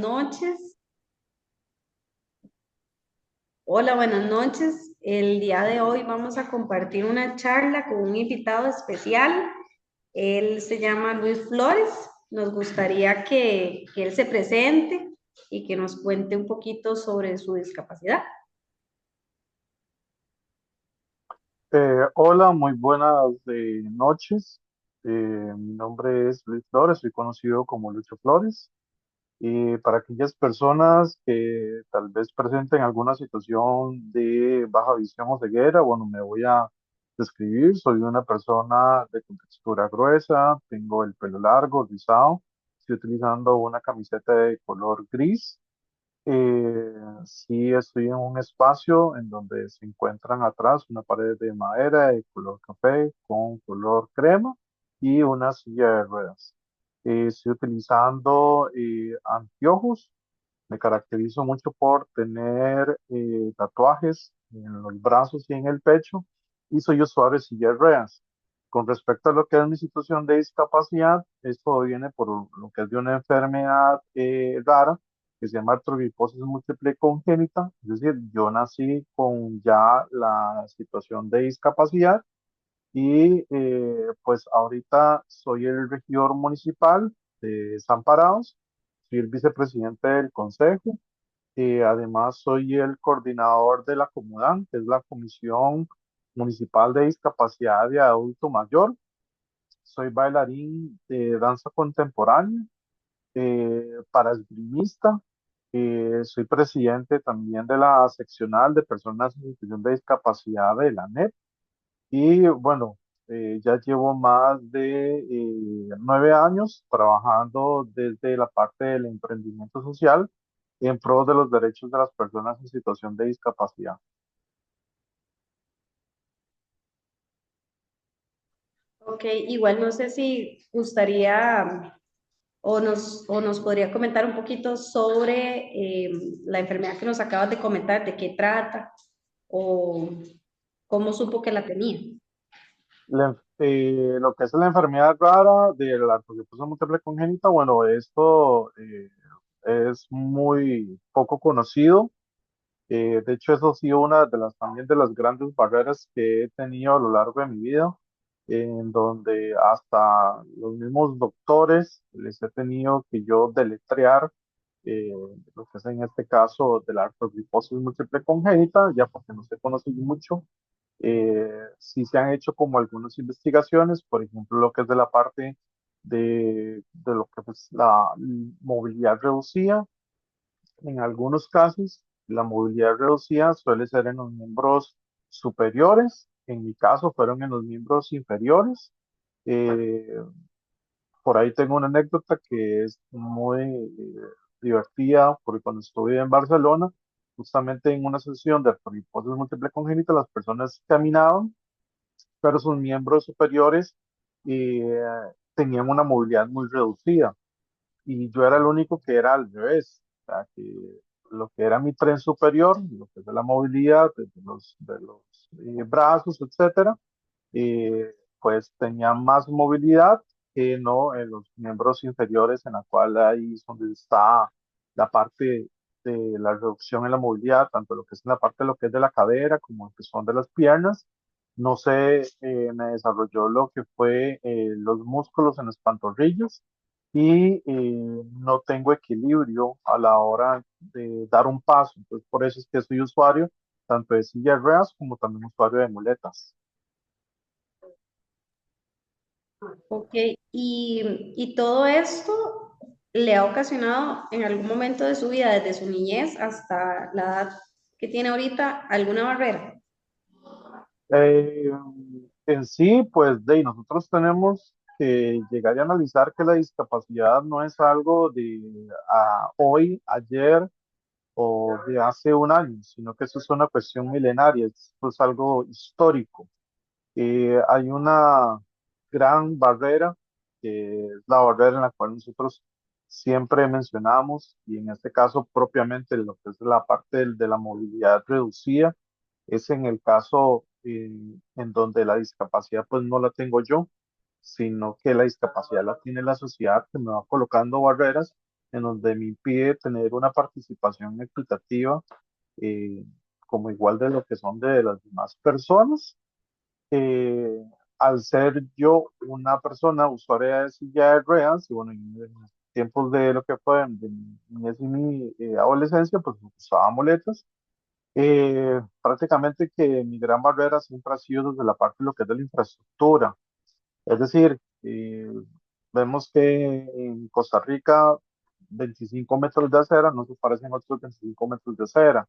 noches. Hola, buenas noches. El día de hoy vamos a compartir una charla con un invitado especial. Él se llama Luis Flores. Nos gustaría que él se presente y que nos cuente un poquito sobre su discapacidad. Hola, muy buenas noches. Mi nombre es Luis Flores, soy conocido como Lucho Flores. Y para aquellas personas que tal vez presenten alguna situación de baja visión o ceguera, bueno, me voy a describir. Soy una persona de contextura gruesa, tengo el pelo largo, rizado, estoy utilizando una camiseta de color gris. Sí, estoy en un espacio en donde se encuentran atrás una pared de madera de color café con color crema y una silla de ruedas. Estoy utilizando anteojos. Me caracterizo mucho por tener tatuajes en los brazos y en el pecho y soy usuario de silla de ruedas. Con respecto a lo que es mi situación de discapacidad, esto viene por lo que es de una enfermedad rara que se llama artrogriposis múltiple congénita, es decir, yo nací con ya la situación de discapacidad y pues ahorita soy el regidor municipal de Desamparados, soy el vicepresidente del consejo y además soy el coordinador de la Comudan, que es la Comisión Municipal de Discapacidad de Adulto Mayor. Soy bailarín de danza contemporánea, para esgrimista. Soy presidente también de la seccional de personas en situación de discapacidad de la ANEP. Y bueno, ya llevo más de 9 años trabajando desde la parte del emprendimiento social en pro de los derechos de las personas en situación de discapacidad. Ok, igual no sé si gustaría o nos podría comentar un poquito sobre la enfermedad que nos acabas de comentar, de qué trata o cómo supo que la tenía. Lo que es la enfermedad rara de la artrogriposis múltiple congénita, bueno, esto es muy poco conocido. De hecho, eso ha sido una de las también de las grandes barreras que he tenido a lo largo de mi vida, en donde hasta los mismos doctores les he tenido que yo deletrear eh, lo que es en este caso de la artrogriposis múltiple congénita, ya porque no se conoce mucho. Sí se han hecho como algunas investigaciones, por ejemplo, lo que es de la parte de lo que es la movilidad reducida. En algunos casos, la movilidad reducida suele ser en los miembros superiores. En mi caso, fueron en los miembros inferiores. Eh, por ahí tengo una anécdota que es muy divertida, porque cuando estuve en Barcelona, justamente en una sesión de artritis múltiple congénita, las personas caminaban, pero sus miembros superiores eh, tenían una movilidad muy reducida y yo era el único que era al revés, o sea, que lo que era mi tren superior, lo que es de la movilidad, de los brazos, etcétera, pues tenía más movilidad que no en los miembros inferiores, en la cual ahí es donde está la parte de la reducción en la movilidad, tanto lo que es en la parte de lo que es de la cadera como lo que son de las piernas. No se me desarrolló lo que fue los músculos en las pantorrillas y no tengo equilibrio a la hora de dar un paso. Entonces, por eso es que soy usuario tanto de silla de ruedas como también usuario de muletas. Ok, y todo esto le ha ocasionado en algún momento de su vida, desde su niñez hasta la edad que tiene ahorita, alguna barrera. Eh, en sí, pues nosotros tenemos que llegar y analizar que la discapacidad no es algo de hoy, ayer o de hace un año, sino que eso es una cuestión milenaria, esto es algo histórico. Hay una gran barrera, que es la barrera en la cual nosotros siempre mencionamos, y en este caso propiamente lo que es la parte de la movilidad reducida, es en el caso en donde la discapacidad pues no la tengo yo, sino que la discapacidad la tiene la sociedad que me va colocando barreras en donde me impide tener una participación equitativa eh, como igual de lo que son de las demás personas. Eh, Al ser yo una persona usuaria de silla de ruedas, y bueno, en tiempos de lo que fue de mi niñez y mi adolescencia, pues usaba muletas. Prácticamente que mi gran barrera siempre ha sido desde la parte de lo que es de la infraestructura. Es decir, vemos que en Costa Rica 25 metros de acera no se parecen a otros 25 metros de acera.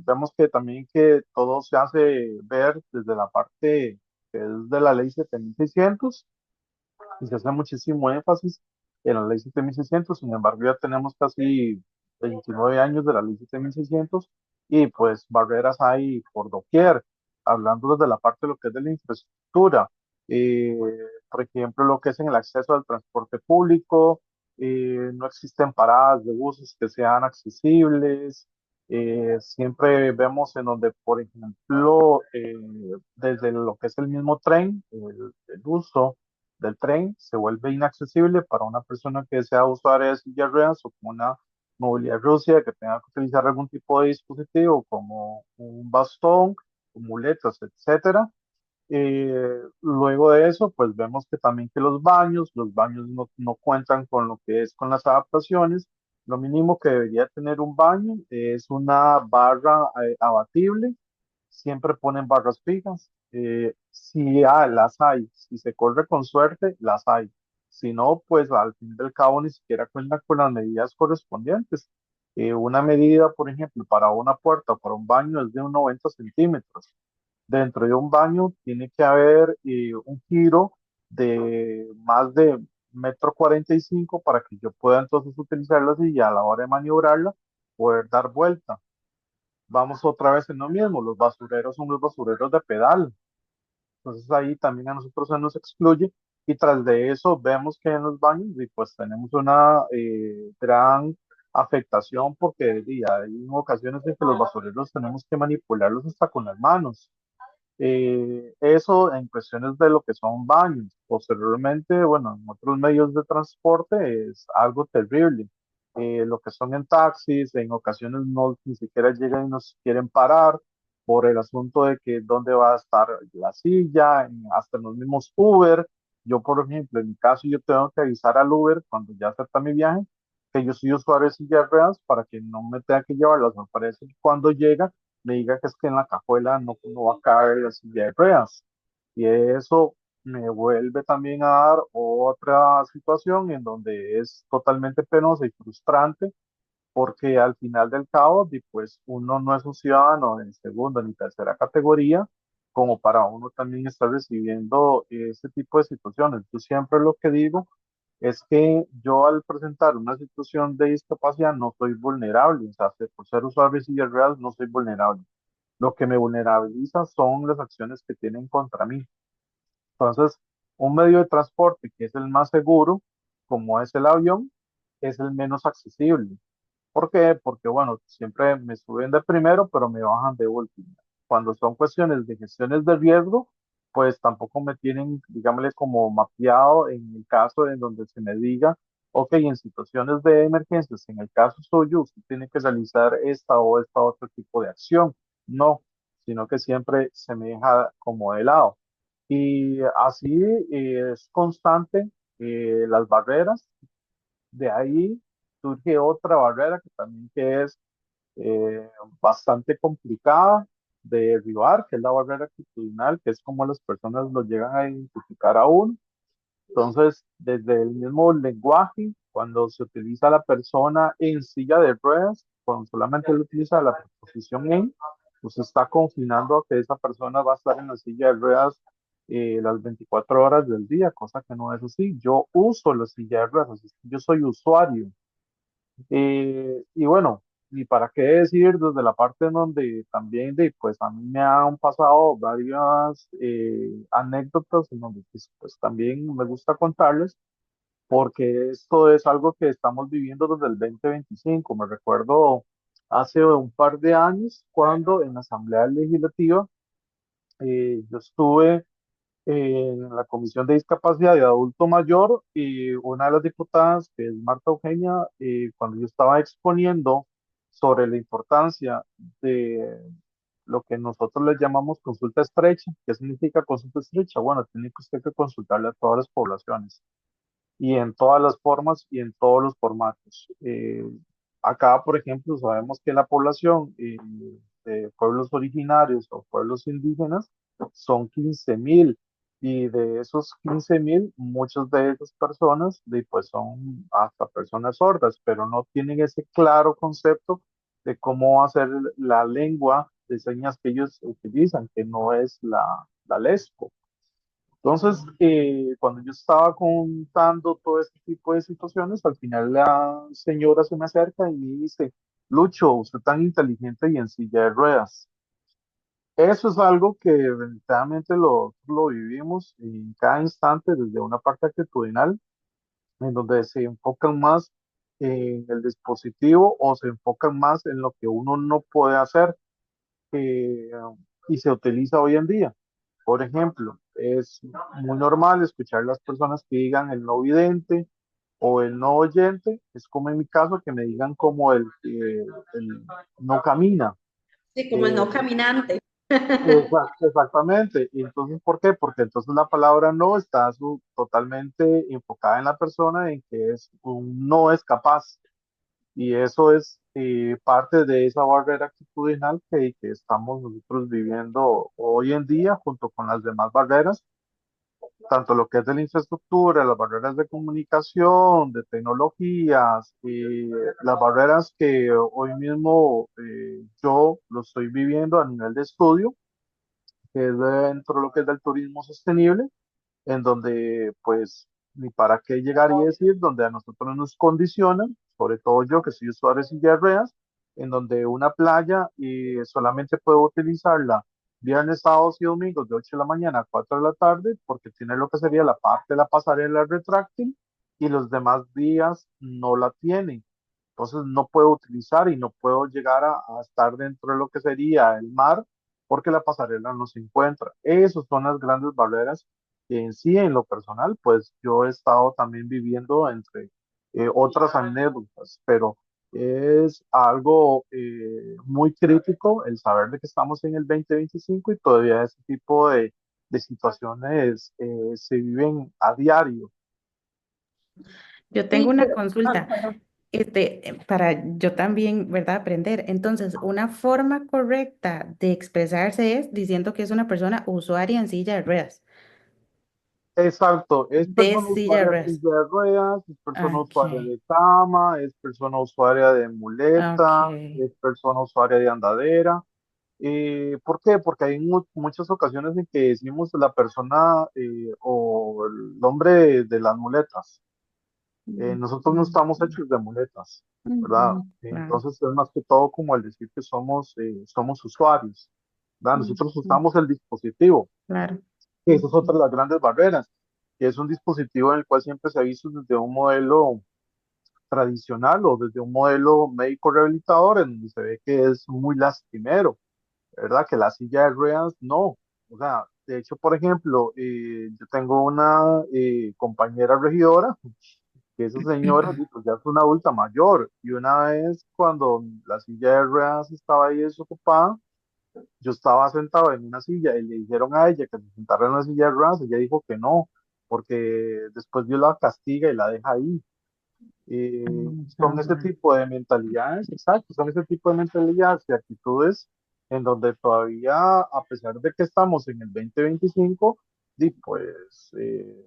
Vemos que también que todo se hace ver desde la parte que es de la ley 7600 y se hace muchísimo énfasis en la ley 7600. Sin embargo, ya tenemos casi 29 años de la ley 7600 y pues barreras hay por doquier, hablando desde la parte de lo que es de la infraestructura. Eh, por ejemplo, lo que es en el acceso al transporte público, no existen paradas de buses que sean accesibles. Siempre vemos en donde, por ejemplo, desde lo que es el mismo tren, el uso del tren se vuelve inaccesible para una persona que sea usuaria de silla de ruedas o con una movilidad reducida que tenga que utilizar algún tipo de dispositivo como un bastón, o muletas, etcétera. Luego de eso, pues vemos que también que los baños no cuentan con lo que es con las adaptaciones. Lo mínimo que debería tener un baño es una barra abatible. Siempre ponen barras fijas. Si las hay, si se corre con suerte, las hay. Si no, pues al fin del cabo ni siquiera cuentan con las medidas correspondientes. Una medida, por ejemplo, para una puerta o para un baño es de un 90 centímetros. Dentro de un baño tiene que haber un giro de más de 1,45 m para que yo pueda entonces utilizarla así y a la hora de maniobrarla poder dar vuelta. Vamos otra vez en lo mismo, los basureros son los basureros de pedal. Entonces ahí también a nosotros se nos excluye y tras de eso vemos que en los baños y pues tenemos una gran afectación porque hay ocasiones en que los basureros tenemos que manipularlos hasta con las manos. Eso en cuestiones de lo que son baños. Posteriormente, bueno, en otros medios de transporte es algo terrible. Lo que son en taxis, en ocasiones no ni siquiera llegan y nos quieren parar por el asunto de que dónde va a estar la silla, hasta en los mismos Uber. Yo, por ejemplo, en mi caso, yo tengo que avisar al Uber cuando ya acepta mi viaje que yo soy usuario de silla de ruedas para que no me tenga que llevarlas. Me parece que cuando llega me diga que es que en la cajuela no va a caber la silla de ruedas. Y eso me vuelve también a dar otra situación en donde es totalmente penosa y frustrante porque al final del cabo, pues uno no es un ciudadano de segunda ni tercera categoría como para uno también estar recibiendo este tipo de situaciones. Yo siempre lo que digo es que yo al presentar una situación de discapacidad no soy vulnerable, o sea, por ser usuario de silla de ruedas no soy vulnerable. Lo que me vulnerabiliza son las acciones que tienen contra mí. Entonces, un medio de transporte que es el más seguro, como es el avión, es el menos accesible. ¿Por qué? Porque, bueno, siempre me suben de primero, pero me bajan de último. Cuando son cuestiones de gestiones de riesgo, pues tampoco me tienen, digámosle, como mapeado en el caso en donde se me diga, ok, en situaciones de emergencias, en el caso suyo, usted tiene que realizar esta o esta otro tipo de acción. No, sino que siempre se me deja como de lado. Y así es constante las barreras. De ahí surge otra barrera que también que es eh, bastante complicada de derribar, que es la barrera actitudinal, que es como las personas lo llegan a identificar a uno. Entonces, desde el mismo lenguaje, cuando se utiliza la persona en silla de ruedas, cuando solamente lo utiliza la preposición en, pues está confinando a que esa persona va a estar en la silla de ruedas las 24 horas del día, cosa que no es así. Yo uso la silla de ruedas, así que yo soy usuario. Y bueno, y para qué decir desde la parte en donde también pues a mí me han pasado varias anécdotas en donde pues también me gusta contarles porque esto es algo que estamos viviendo desde el 2025. Me recuerdo hace un par de años cuando en la Asamblea Legislativa yo estuve en la Comisión de Discapacidad de Adulto Mayor y una de las diputadas, que es Marta Eugenia, cuando yo estaba exponiendo sobre la importancia de lo que nosotros le llamamos consulta estrecha. ¿Qué significa consulta estrecha? Bueno, tiene que usted que consultarle a todas las poblaciones y en todas las formas y en todos los formatos. Acá, por ejemplo, sabemos que la población de pueblos originarios o pueblos indígenas son 15.000 y de esos 15.000, muchas de esas personas pues son hasta personas sordas, pero no tienen ese claro concepto de cómo hacer la lengua de señas que ellos utilizan, que no es la lesco. Entonces, cuando yo estaba contando todo este tipo de situaciones, al final la señora se me acerca y me dice, Lucho, usted tan inteligente y en silla de ruedas. Eso es algo que definitivamente lo vivimos en cada instante desde una parte actitudinal, en donde se enfocan más en el dispositivo o se enfocan más en lo que uno no puede hacer eh, y se utiliza hoy en día. Por ejemplo, es muy normal escuchar las personas que digan el no vidente o el no oyente, es como en mi caso que me digan como el no camina. Sí, como el Eh, no caminante. exactamente. Y entonces, ¿por qué? Porque entonces la palabra no está totalmente enfocada en la persona en que es un no es capaz. Y eso es parte de esa barrera actitudinal que estamos nosotros viviendo hoy en día junto con las demás barreras, tanto lo que es de la infraestructura, las barreras de comunicación, de tecnologías, y las barreras que hoy mismo yo lo estoy viviendo a nivel de estudio, que es dentro de lo que es del turismo sostenible, en donde pues ni para qué llegar y decir, donde a nosotros nos condicionan, sobre todo yo que soy usuario de silla de ruedas, en donde una playa solamente puedo utilizarla viernes, sábados y domingos de 8 de la mañana a 4 de la tarde, porque tiene lo que sería la parte de la pasarela retráctil y los demás días no la tienen. Entonces no puedo utilizar y no puedo llegar a estar dentro de lo que sería el mar porque la pasarela no se encuentra. Esas son las grandes barreras que en sí, en lo personal, pues yo he estado también viviendo entre otras anécdotas, pero es algo muy crítico el saber de que estamos en el 2025 y todavía ese tipo de situaciones se viven a diario. Yo tengo Sí, una pero, consulta, para yo también, ¿verdad? Aprender. Entonces, una forma correcta de expresarse es diciendo que es una persona usuaria en silla de ruedas, Exacto, es de persona silla de usuaria de ruedas. silla de ruedas, es persona Ok, usuaria de cama, es persona usuaria de ok. muleta, es persona usuaria de andadera. ¿Por qué? Porque hay muchas ocasiones en que decimos la persona o el hombre de las muletas. Mm, Nosotros no estamos hechos de muletas, ¿verdad? ujú, claro, Entonces es más que todo como el decir que somos usuarios, ¿verdad? Nosotros ujú, usamos el dispositivo. claro. Y esa es otra de las grandes barreras, que es un dispositivo en el cual siempre se ha visto desde un modelo tradicional o desde un modelo médico rehabilitador, en donde se ve que es muy lastimero, ¿verdad? Que la silla de ruedas no. O sea, de hecho, por ejemplo, yo tengo una compañera regidora, que esa señora pues, ya es una adulta mayor, y una vez cuando la silla de ruedas estaba ahí desocupada, yo estaba sentado en una silla y le dijeron a ella que se sentara en una silla de ruedas, ella dijo que no, porque después Dios la castiga y la deja ahí. Son ese Ajá, tipo de mentalidades, exacto, son ese tipo de mentalidades y actitudes en donde todavía, a pesar de que estamos en el 2025, pues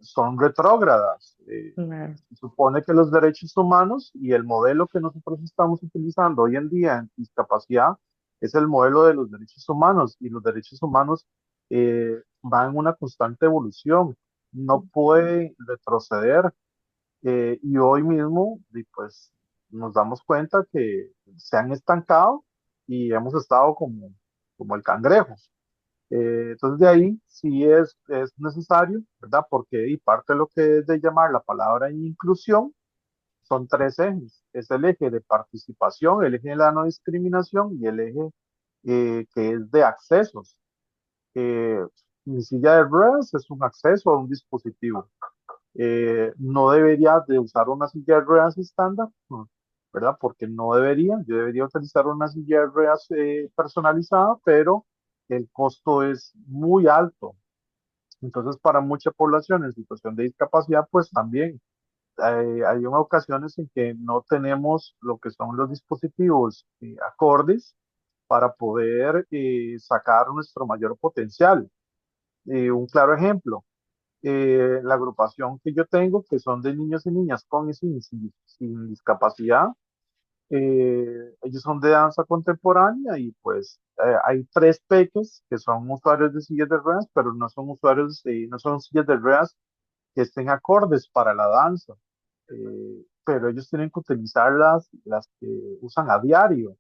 son retrógradas. claro. Se supone que los derechos humanos y el modelo que nosotros estamos utilizando hoy en día en discapacidad es el modelo de los derechos humanos y los derechos humanos van en una constante evolución, no puede retroceder y hoy mismo, pues, nos damos cuenta que se han estancado y hemos estado como el cangrejo. Entonces, de ahí sí es necesario, ¿verdad? Porque y parte de lo que es de llamar la palabra inclusión son tres ejes. Es el eje de participación, el eje de la no discriminación y el eje que es de accesos. Mi silla de ruedas es un acceso a un dispositivo. No debería de usar una silla de ruedas estándar, ¿verdad? Porque no debería, yo debería utilizar una silla de ruedas personalizada, pero el costo es muy alto. Entonces, para mucha población en situación de discapacidad, pues también hay ocasiones en que no tenemos lo que son los dispositivos acordes para poder sacar nuestro mayor potencial. Un claro ejemplo, la agrupación que yo tengo, que son de niños y niñas con y sin discapacidad, ellos son de danza contemporánea y pues hay tres peques que son usuarios de sillas de ruedas, pero no son usuarios, no son sillas de ruedas que estén acordes para la danza. Pero ellos tienen que utilizar las que usan a diario.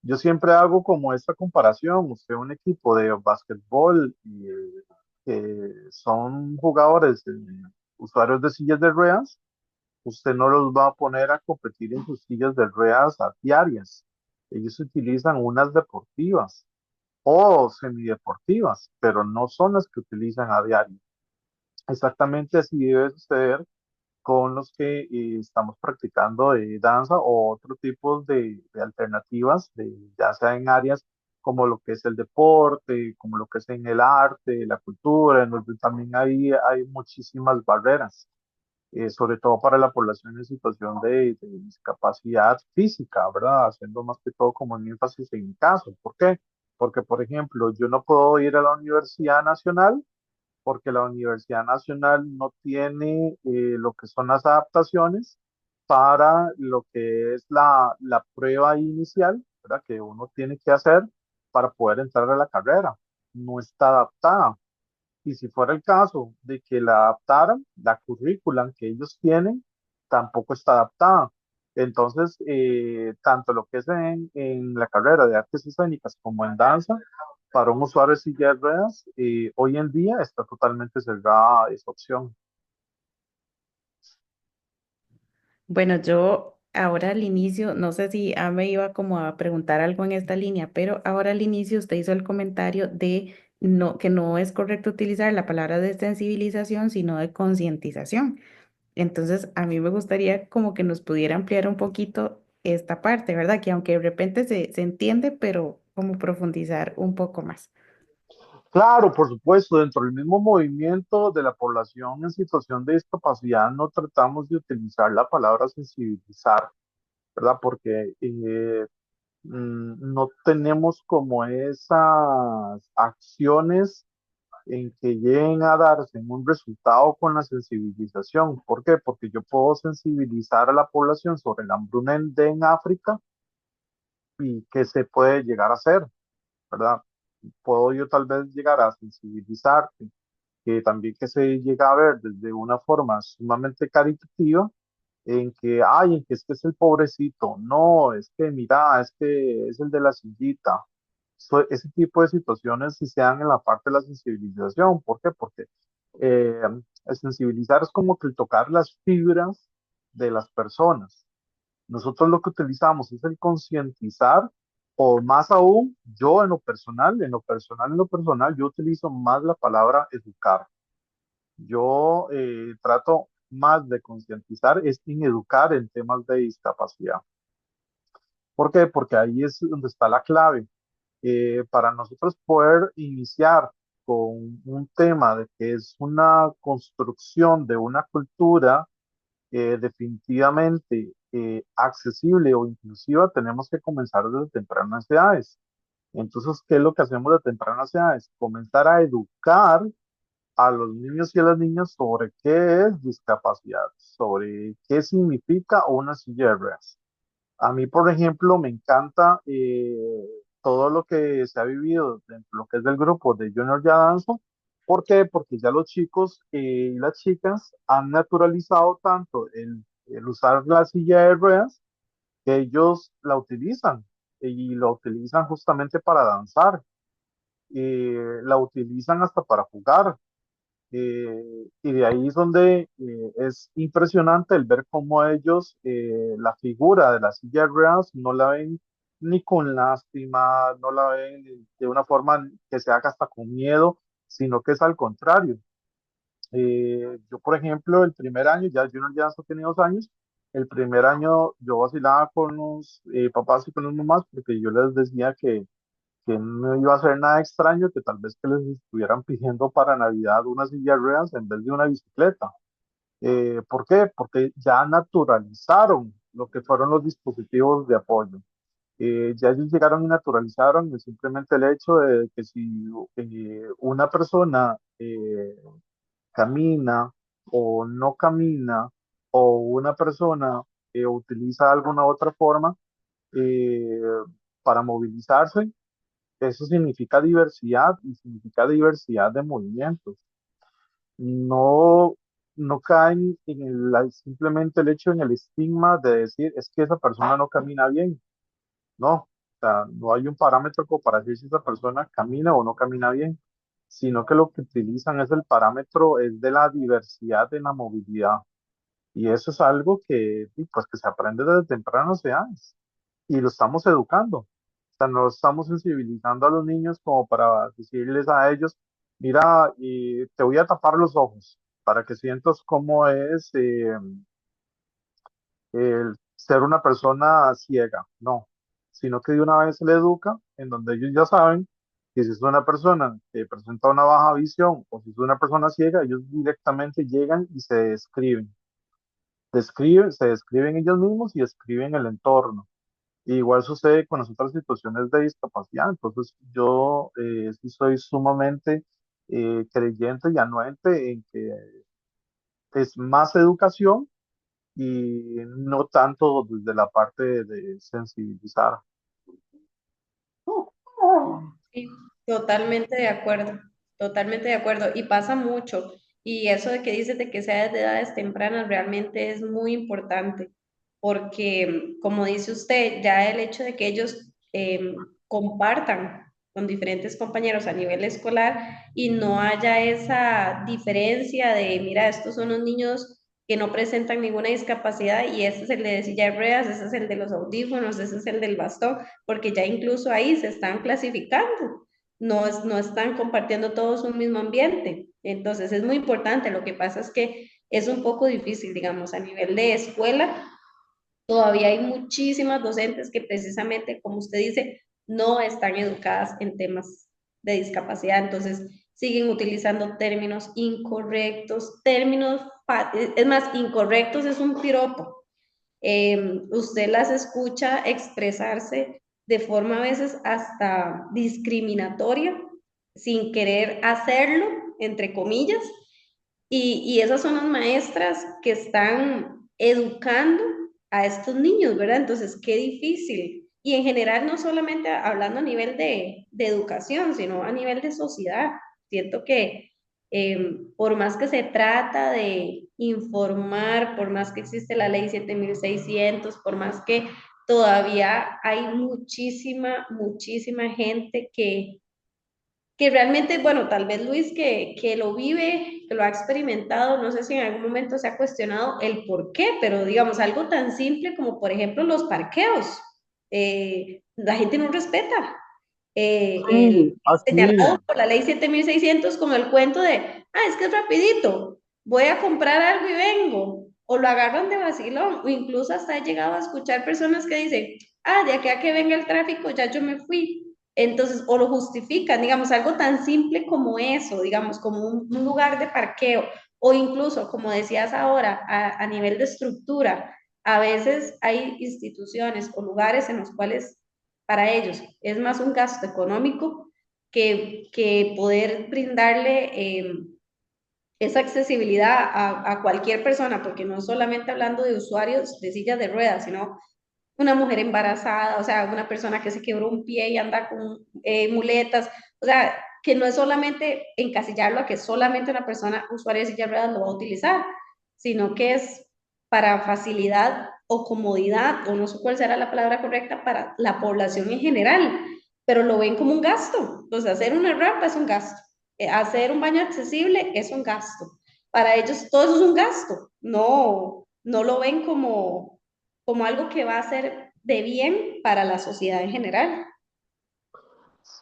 Yo siempre hago como esta comparación. Usted un equipo de básquetbol y, que son jugadores, usuarios de sillas de ruedas, usted no los va a poner a competir en sus sillas de ruedas a diarias. Ellos utilizan unas deportivas o semideportivas, pero no son las que utilizan a diario. Exactamente así debe suceder con los que estamos practicando danza o otro tipo de alternativas, ya sea en áreas como lo que es el deporte, como lo que es en el arte, la cultura, en donde también hay muchísimas barreras, sobre todo para la población en situación de discapacidad física, ¿verdad? Haciendo más que todo como un énfasis en mi caso. ¿Por qué? Porque, por ejemplo, yo no puedo ir a la Universidad Nacional porque la Universidad Nacional no tiene lo que son las adaptaciones para lo que es la prueba inicial, ¿verdad? Que uno tiene que hacer para poder entrar a la carrera. No está adaptada. Y si fuera el caso de que la adaptaran, la currícula que ellos tienen tampoco está adaptada. Entonces, tanto lo que es en la carrera de artes escénicas como en danza, para un usuario de silla de ruedas, hoy en día está totalmente cerrada esa opción. Bueno, yo ahora al inicio, no sé si me iba como a preguntar algo en esta línea, pero ahora al inicio usted hizo el comentario de no, que no es correcto utilizar la palabra de sensibilización, sino de concientización. Entonces, a mí me gustaría como que nos pudiera ampliar un poquito esta parte, ¿verdad? Que aunque de repente se entiende, pero como profundizar un poco más. Claro, por supuesto, dentro del mismo movimiento de la población en situación de discapacidad no tratamos de utilizar la palabra sensibilizar, ¿verdad? Porque no tenemos como esas acciones en que lleguen a darse en un resultado con la sensibilización. ¿Por qué? Porque yo puedo sensibilizar a la población sobre la hambruna en África y qué se puede llegar a hacer, ¿verdad? Puedo yo tal vez llegar a sensibilizar, que también que se llega a ver desde una forma sumamente caritativa, en que es el pobrecito, no, es que mira, es que es el de la sillita. Ese tipo de situaciones sí se dan en la parte de la sensibilización. ¿Por qué? Porque eh, el sensibilizar es como que el tocar las fibras de las personas. Nosotros lo que utilizamos es el concientizar, o más aún, yo en lo personal, yo utilizo más la palabra educar. Yo trato más de concientizar, es en educar en temas de discapacidad. ¿Por qué? Porque ahí es donde está la clave. Para nosotros poder iniciar con un tema de que es una construcción de una cultura definitivamente accesible o inclusiva, tenemos que comenzar desde tempranas edades. Entonces, ¿qué es lo que hacemos de tempranas edades? Comenzar a educar a los niños y a las niñas sobre qué es discapacidad, sobre qué significa una silla de ruedas. A mí, por ejemplo, me encanta todo lo que se ha vivido dentro de lo que es del grupo de Junior Ya Danzo. ¿Por qué? Porque ya los chicos y las chicas han naturalizado tanto el usar la silla de ruedas que ellos la utilizan y la utilizan justamente para danzar, la utilizan hasta para jugar. Y de ahí es donde es impresionante el ver cómo ellos, la figura de la silla de ruedas, no la ven ni con lástima, no la ven de una forma que se haga hasta con miedo, sino que es al contrario. Yo, por ejemplo, el primer año, ya Junior ya tiene 2 años, el primer año yo vacilaba con los papás y con las mamás porque yo les decía que no iba a ser nada extraño, que tal vez que les estuvieran pidiendo para Navidad una silla de ruedas en vez de una bicicleta. ¿Por qué? Porque ya naturalizaron lo que fueron los dispositivos de apoyo. Ya ellos llegaron y naturalizaron simplemente el hecho de que si una persona camina o no camina, o una persona utiliza alguna otra forma eh, para movilizarse, eso significa diversidad y significa diversidad de movimientos. No, no caen en simplemente el hecho, en el estigma de decir es que esa persona no camina bien. No, o sea, no hay un parámetro como para decir si esa persona camina o no camina bien, sino que lo que utilizan es el parámetro es de la diversidad en la movilidad. Y eso es algo que, y, pues, que se aprende desde tempranos edades y lo estamos educando. O sea, no estamos sensibilizando a los niños como para decirles a ellos, mira, y te voy a tapar los ojos para que sientas cómo es el ser una persona ciega. No, sino que de una vez se le educa en donde ellos ya saben que si es una persona que presenta una baja visión o si es una persona ciega, ellos directamente llegan y se describen. Se describen ellos mismos y describen el entorno. Igual sucede con las otras situaciones de discapacidad. Entonces, yo sí soy sumamente creyente y anuente en que es más educación y no tanto desde la parte de sensibilizar. Sí, totalmente de acuerdo, totalmente de acuerdo. Y pasa mucho. Y eso de que dices de que sea desde edades tempranas realmente es muy importante, porque como dice usted, ya el hecho de que ellos compartan con diferentes compañeros a nivel escolar y no haya esa diferencia de, mira, estos son los niños que no presentan ninguna discapacidad y este es el de silla de ruedas, ese es el de los audífonos, ese es el del bastón, porque ya incluso ahí se están clasificando, no están compartiendo todos un mismo ambiente. Entonces es muy importante, lo que pasa es que es un poco difícil, digamos, a nivel de escuela, todavía hay muchísimas docentes que precisamente, como usted dice, no están educadas en temas de discapacidad, entonces siguen utilizando términos incorrectos, es más, incorrectos es un piropo. Usted las escucha expresarse de forma a veces hasta discriminatoria, sin querer hacerlo, entre comillas, y esas son las maestras que están educando a estos niños, ¿verdad? Entonces, qué difícil. Y en general, no solamente hablando a nivel de educación, sino a nivel de sociedad. Siento que por más que se trata de informar, por más que existe la ley 7600, por más que todavía hay muchísima gente que realmente, bueno, tal vez Luis que lo vive, que lo ha experimentado, no sé si en algún momento se ha cuestionado el por qué, pero digamos, algo tan simple como por ejemplo los parqueos. La gente no respeta. El Sí, señalado así. por la ley 7600 con el cuento de, es que es rapidito, voy a comprar algo y vengo. O lo agarran de vacilón, o incluso hasta he llegado a escuchar personas que dicen, de aquí a que venga el tráfico ya yo me fui. Entonces, o lo justifican, digamos, algo tan simple como eso, digamos, como un lugar de parqueo, o incluso, como decías ahora, a nivel de estructura, a veces hay instituciones o lugares en los cuales para ellos es más un gasto económico que poder brindarle esa accesibilidad a cualquier persona, porque no solamente hablando de usuarios de sillas de ruedas, sino una mujer embarazada, o sea, una persona que se quebró un pie y anda con muletas, o sea, que no es solamente encasillarlo a que solamente una persona usuaria de silla de ruedas lo va a utilizar, sino que es para facilidad o comodidad, o no sé cuál será la palabra correcta, para la población en general, pero lo ven como un gasto. Entonces, hacer una rampa es un gasto, hacer un baño accesible es un gasto. Para ellos todo eso es un gasto, no lo ven como algo que va a ser de bien para la sociedad en general.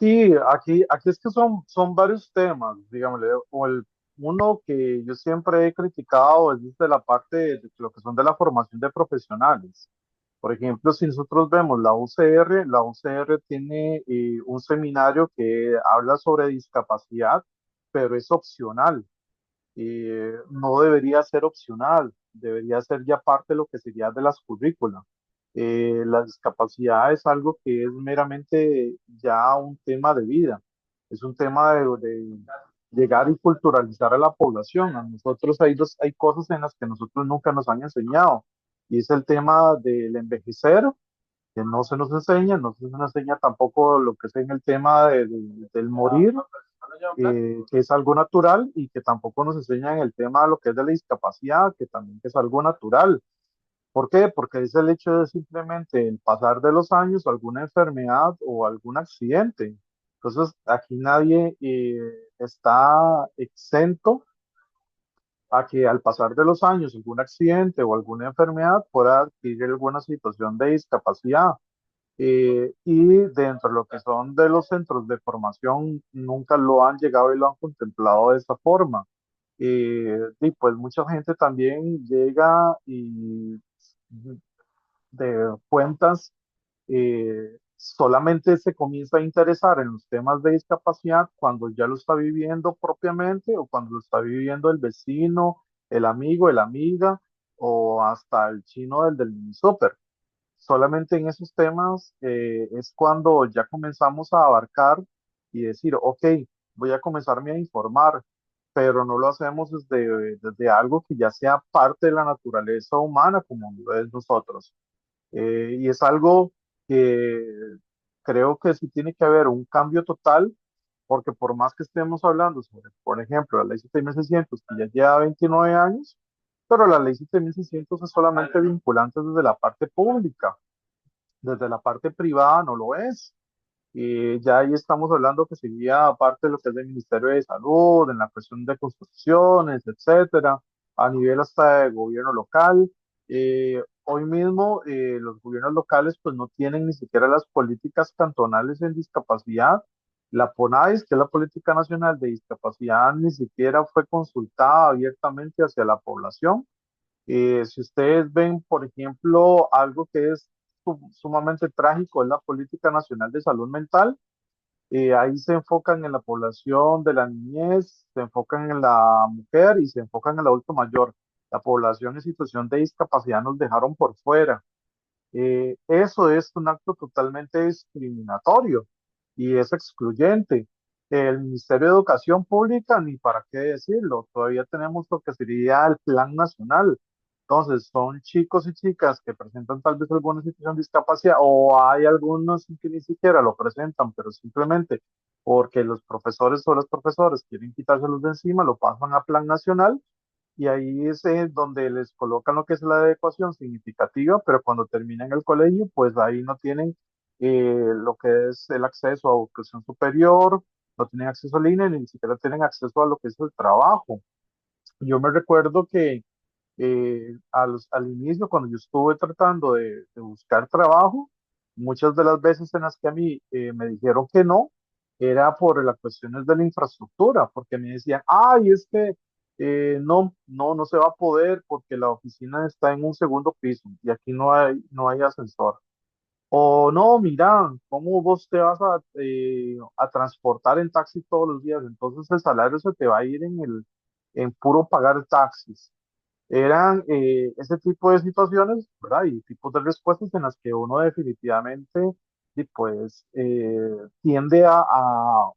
Sí, aquí es que son varios temas, digámosle, uno que yo siempre he criticado es desde la parte de lo que son de la formación de profesionales. Por ejemplo, si nosotros vemos la UCR tiene un seminario que habla sobre discapacidad, pero es opcional. No debería ser opcional, debería ser ya parte de lo que sería de las currículas. La discapacidad es algo que es meramente ya un tema de vida, es un tema de llegar y culturalizar a la población. A nosotros hay cosas en las que nosotros nunca nos han enseñado, y es el tema del envejecer, que no se nos enseña, no se nos enseña tampoco lo que es en el tema del morir, que es algo natural, y que tampoco nos enseñan el tema de lo que es de la discapacidad, que también es algo natural. ¿Por qué? Porque es el hecho de simplemente el pasar de los años, alguna enfermedad o algún accidente. Entonces, aquí nadie está exento a que al pasar de los años algún accidente o alguna enfermedad pueda adquirir alguna situación de discapacidad. Y dentro de lo que son de los centros de formación, nunca lo han llegado y lo han contemplado de esa forma. Y pues mucha gente también llega y de cuentas solamente se comienza a interesar en los temas de discapacidad cuando ya lo está viviendo propiamente, o cuando lo está viviendo el vecino, el amigo, la amiga, o hasta el chino del mini súper. Solamente en esos temas es cuando ya comenzamos a abarcar y decir, ok, voy a comenzarme a informar, pero no lo hacemos desde algo que ya sea parte de la naturaleza humana como lo es nosotros. Y es algo que creo que sí tiene que haber un cambio total, porque por más que estemos hablando sobre, por ejemplo, la ley 7600, que ya lleva 29 años, pero la ley 7600 es solamente vinculante desde la parte pública, desde la parte privada no lo es. Y ya ahí estamos hablando que sería parte de lo que es del Ministerio de Salud, en la cuestión de construcciones, etcétera, a nivel hasta de gobierno local. Hoy mismo los gobiernos locales pues no tienen ni siquiera las políticas cantonales en discapacidad. La PONADIS, que es la Política Nacional de Discapacidad, ni siquiera fue consultada abiertamente hacia la población. Si ustedes ven, por ejemplo, algo que es sumamente trágico, es la Política Nacional de Salud Mental. Ahí se enfocan en la población de la niñez, se enfocan en la mujer y se enfocan en el adulto mayor. La población en situación de discapacidad nos dejaron por fuera. Eso es un acto totalmente discriminatorio y es excluyente. El Ministerio de Educación Pública, ni para qué decirlo, todavía tenemos lo que sería el Plan Nacional. Entonces, son chicos y chicas que presentan tal vez alguna situación de discapacidad, o hay algunos que ni siquiera lo presentan, pero simplemente porque los profesores o los profesores quieren quitárselos de encima, lo pasan a Plan Nacional, y ahí es donde les colocan lo que es la adecuación significativa, pero cuando terminan el colegio, pues ahí no tienen lo que es el acceso a educación superior, no tienen acceso a línea, ni siquiera tienen acceso a lo que es el trabajo. Yo me recuerdo que al inicio, cuando yo estuve tratando de buscar trabajo, muchas de las veces en las que a mí me dijeron que no, era por las cuestiones de la infraestructura, porque me decían, ay, es que no se va a poder porque la oficina está en un segundo piso y aquí no hay ascensor. O no, mira, ¿cómo vos te vas a transportar en taxi todos los días? Entonces el salario se te va a ir en puro pagar taxis. Eran ese tipo de situaciones, ¿verdad? Y tipos de respuestas en las que uno definitivamente, y pues, tiende a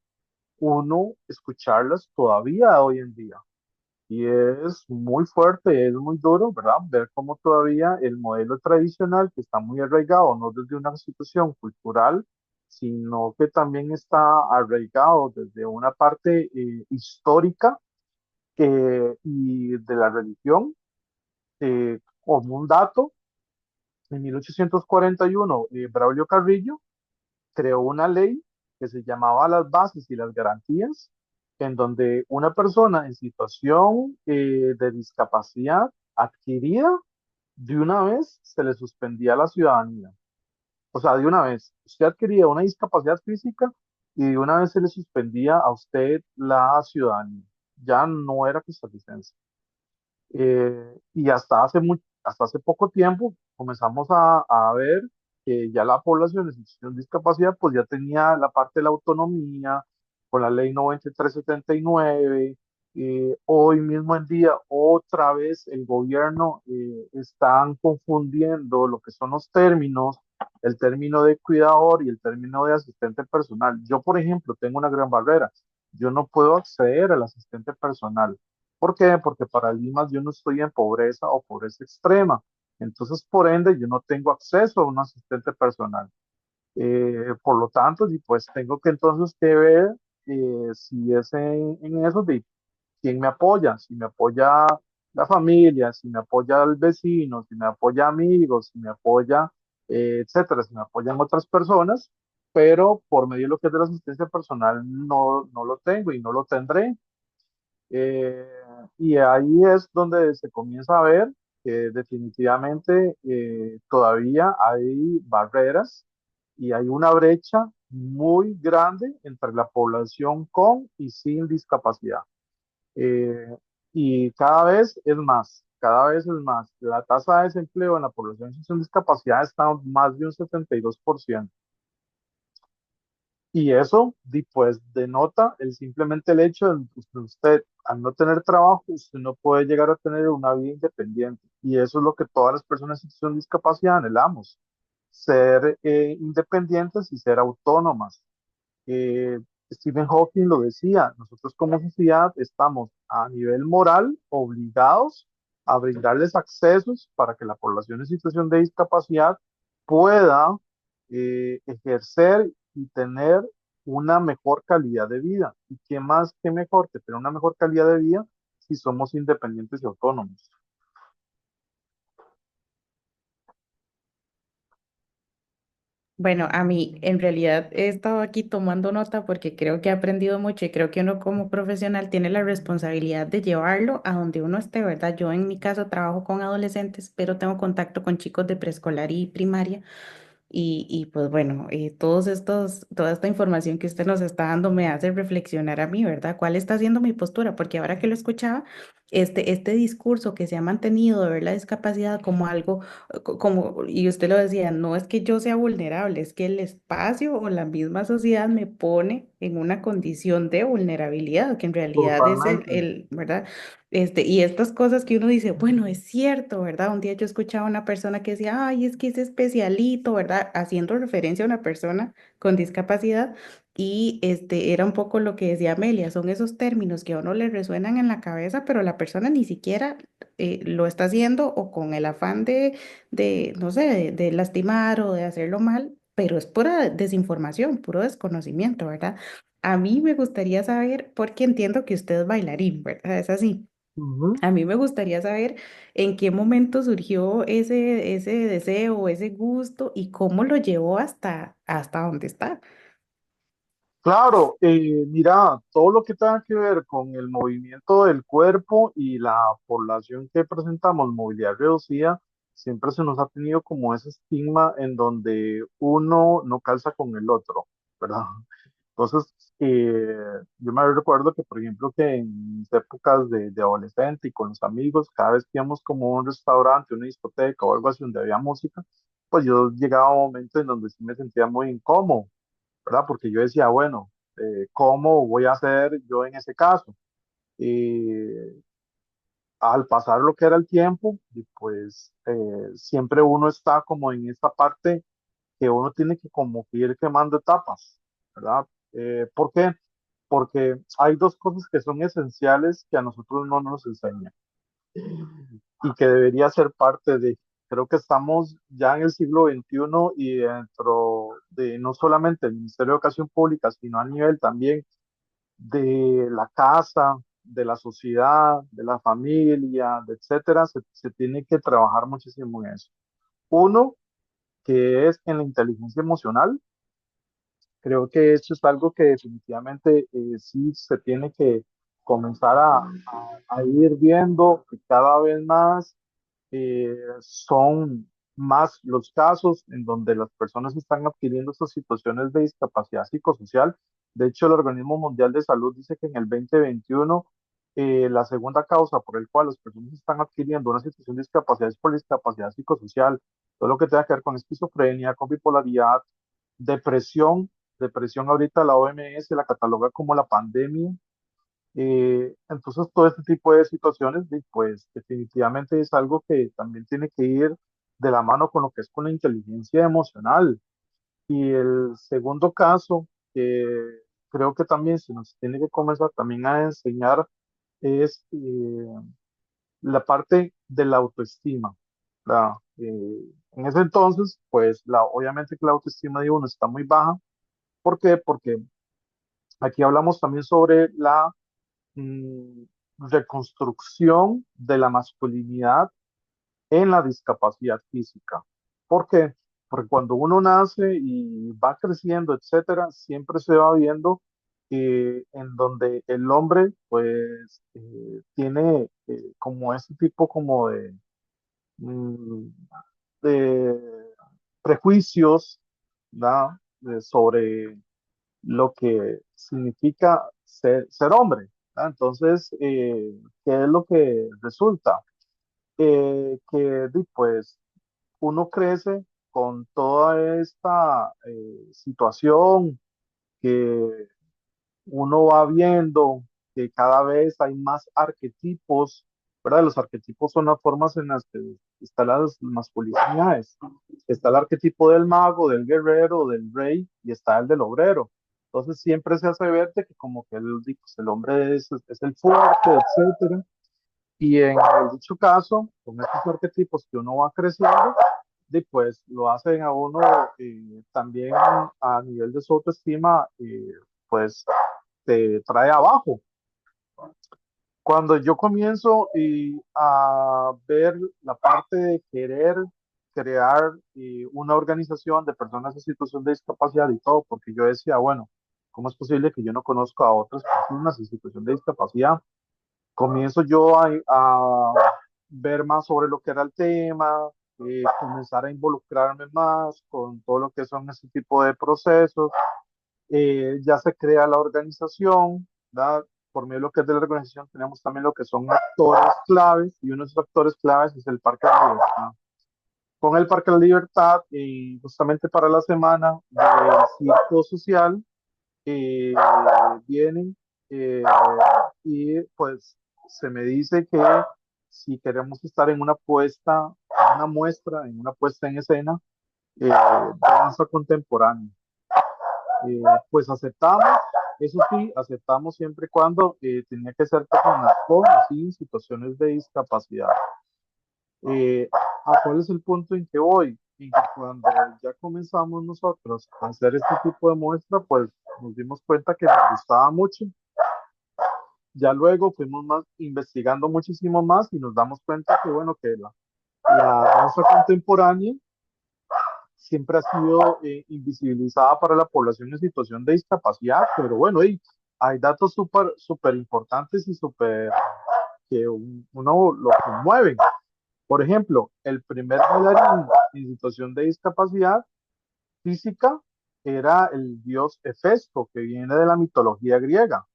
uno escucharlas todavía hoy en día. Y es muy fuerte, es muy duro, ¿verdad? Ver cómo todavía el modelo tradicional, que está muy arraigado, no desde una situación cultural, sino que también está arraigado desde una parte histórica, y de la religión. Como un dato, en 1841, Braulio Carrillo creó una ley que se llamaba las bases y las garantías, en donde una persona en situación de discapacidad adquirida, de una vez se le suspendía la ciudadanía. O sea, de una vez, usted adquiría una discapacidad física, y de una vez se le suspendía a usted la ciudadanía. Ya no era costarricense. Y hasta hace poco tiempo comenzamos a ver que ya la población en situación de discapacidad pues ya tenía la parte de la autonomía con la ley 9379. Hoy mismo en día otra vez el gobierno están confundiendo lo que son los términos, el término de cuidador y el término de asistente personal. Yo, por ejemplo, tengo una gran barrera. Yo no puedo acceder al asistente personal. ¿Por qué? Porque para Lima yo no estoy en pobreza o pobreza extrema. Entonces, por ende, yo no tengo acceso a un asistente personal. Por lo tanto, y pues tengo que entonces que ver si es en eso de quién me apoya, si me apoya la familia, si me apoya el vecino, si me apoya amigos, si me apoya, etcétera, si me apoyan otras personas, pero por medio de lo que es de la asistencia personal no lo tengo y no lo tendré. Eh, y ahí es donde se comienza a ver que definitivamente todavía hay barreras y hay una brecha muy grande entre la población con y sin discapacidad. Eh, y cada vez es más. La tasa de desempleo en la población sin discapacidad está más de un 72%. Y eso, pues, denota simplemente el hecho de que usted, al no tener trabajo, usted no puede llegar a tener una vida independiente. Y eso es lo que todas las personas en situación de discapacidad anhelamos, ser independientes y ser autónomas. Eh, Stephen Hawking lo decía, nosotros como sociedad estamos a nivel moral obligados a brindarles accesos para que la población en situación de discapacidad pueda ejercer y tener una mejor calidad de vida. ¿Y qué más, qué mejor que tener una mejor calidad de vida si somos independientes y autónomos? Bueno, a mí en realidad he estado aquí tomando nota porque creo que he aprendido mucho y creo que uno como profesional tiene la responsabilidad de llevarlo a donde uno esté, ¿verdad? Yo en mi caso trabajo con adolescentes, pero tengo contacto con chicos de preescolar y primaria. Y pues bueno, toda esta información que usted nos está dando me hace reflexionar a mí, ¿verdad? ¿Cuál está siendo mi postura? Porque ahora que lo escuchaba, este discurso que se ha mantenido de ver la discapacidad como algo, como, y usted lo decía, no es que yo sea vulnerable, es que el espacio o la misma sociedad me pone en una condición de vulnerabilidad, que en realidad es Totalmente. ¿verdad? Y estas cosas que uno dice, bueno, es cierto, ¿verdad? Un día yo escuchaba a una persona que decía, ay, es que es especialito, ¿verdad? Haciendo referencia a una persona con discapacidad. Y era un poco lo que decía Amelia, son esos términos que a uno le resuenan en la cabeza, pero la persona ni siquiera lo está haciendo o con el afán no sé, de lastimar o de hacerlo mal, pero es pura desinformación, puro desconocimiento, ¿verdad? A mí me gustaría saber, porque entiendo que usted es bailarín, ¿verdad? Es así. Ujú. A mí me gustaría saber en qué momento surgió ese deseo, ese gusto y cómo lo llevó hasta donde está. Claro, mira, todo lo que tenga que ver con el movimiento del cuerpo y la población que presentamos movilidad reducida, siempre se nos ha tenido como ese estigma en donde uno no calza con el otro, ¿verdad? Entonces, yo me recuerdo que, por ejemplo, que en mis épocas de adolescente y con los amigos, cada vez que íbamos como a un restaurante, una discoteca o algo así donde había música, pues yo llegaba a un momento en donde sí me sentía muy incómodo, ¿verdad? Porque yo decía, bueno, ¿cómo voy a hacer yo en ese caso? Y al pasar lo que era el tiempo, y pues siempre uno está como en esta parte que uno tiene que como que ir quemando etapas, ¿verdad? ¿Por qué? Porque hay dos cosas que son esenciales que a nosotros no nos enseñan y que debería ser parte de. Creo que estamos ya en el siglo XXI y dentro de no solamente el Ministerio de Educación Pública, sino a nivel también de la casa, de la sociedad, de la familia, de etcétera, se tiene que trabajar muchísimo en eso. Uno, que es en la inteligencia emocional. Creo que esto es algo que definitivamente sí se tiene que comenzar a ir viendo que cada vez más son más los casos en donde las personas están adquiriendo estas situaciones de discapacidad psicosocial. De hecho, el Organismo Mundial de Salud dice que en el 2021 la segunda causa por el cual las personas están adquiriendo una situación de discapacidad es por discapacidad psicosocial, todo lo que tenga que ver con esquizofrenia, con bipolaridad, depresión. Depresión ahorita la OMS la cataloga como la pandemia. Entonces, todo este tipo de situaciones, pues definitivamente es algo que también tiene que ir de la mano con lo que es con la inteligencia emocional. Y el segundo caso, que creo que también se nos tiene que comenzar también a enseñar, es la parte de la autoestima. ¿Verdad? En ese entonces, pues obviamente que la autoestima de uno está muy baja. ¿Por qué? Porque aquí hablamos también sobre la mm, reconstrucción de la masculinidad en la discapacidad física. ¿Por qué? Porque cuando uno nace y va creciendo, etcétera, siempre se va viendo en donde el hombre, pues, tiene como ese tipo como mm, de prejuicios, ¿verdad? Sobre lo que significa ser hombre, ¿verdad? Entonces, ¿qué es lo que resulta? Pues uno crece con toda esta situación que uno va viendo que cada vez hay más arquetipos, ¿verdad? Los arquetipos son las formas en las que están las masculinidades. Está el arquetipo del mago, del guerrero, del rey y está el del obrero. Entonces siempre se hace ver de que como que pues, el hombre es el fuerte, etcétera. Y en el dicho caso, con estos arquetipos que uno va creciendo, pues lo hacen a uno también a nivel de su autoestima, pues te trae abajo. Cuando yo comienzo a ver la parte de querer crear una organización de personas en situación de discapacidad y todo, porque yo decía, bueno, ¿cómo es posible que yo no conozca a otras personas en situación de discapacidad? Comienzo yo a ver más sobre lo que era el tema, comenzar a involucrarme más con todo lo que son ese tipo de procesos. Ya se crea la organización, ¿verdad? Por medio de lo que es de la organización tenemos también lo que son actores claves y uno de esos actores claves es el Parque de la Libertad. Con el Parque de la Libertad, justamente para la semana del circo social, eh, vienen y pues se me dice que si queremos estar en en una muestra, en una puesta en escena de danza contemporánea, pues aceptamos, eso sí, aceptamos siempre y cuando tenía que ser personas con o sin situaciones de discapacidad. Eh, ¿A cuál es el punto en que voy? En que cuando ya comenzamos nosotros a hacer este tipo de muestra, pues nos dimos cuenta que nos gustaba mucho. Ya luego fuimos más investigando muchísimo más y nos damos cuenta que, bueno, que la danza contemporánea siempre ha sido invisibilizada para la población en situación de discapacidad, pero bueno, hay datos súper importantes y súper que uno lo conmueven. Por ejemplo, el primer bailarín en situación de discapacidad física era el dios Hefesto, que viene de la mitología griega,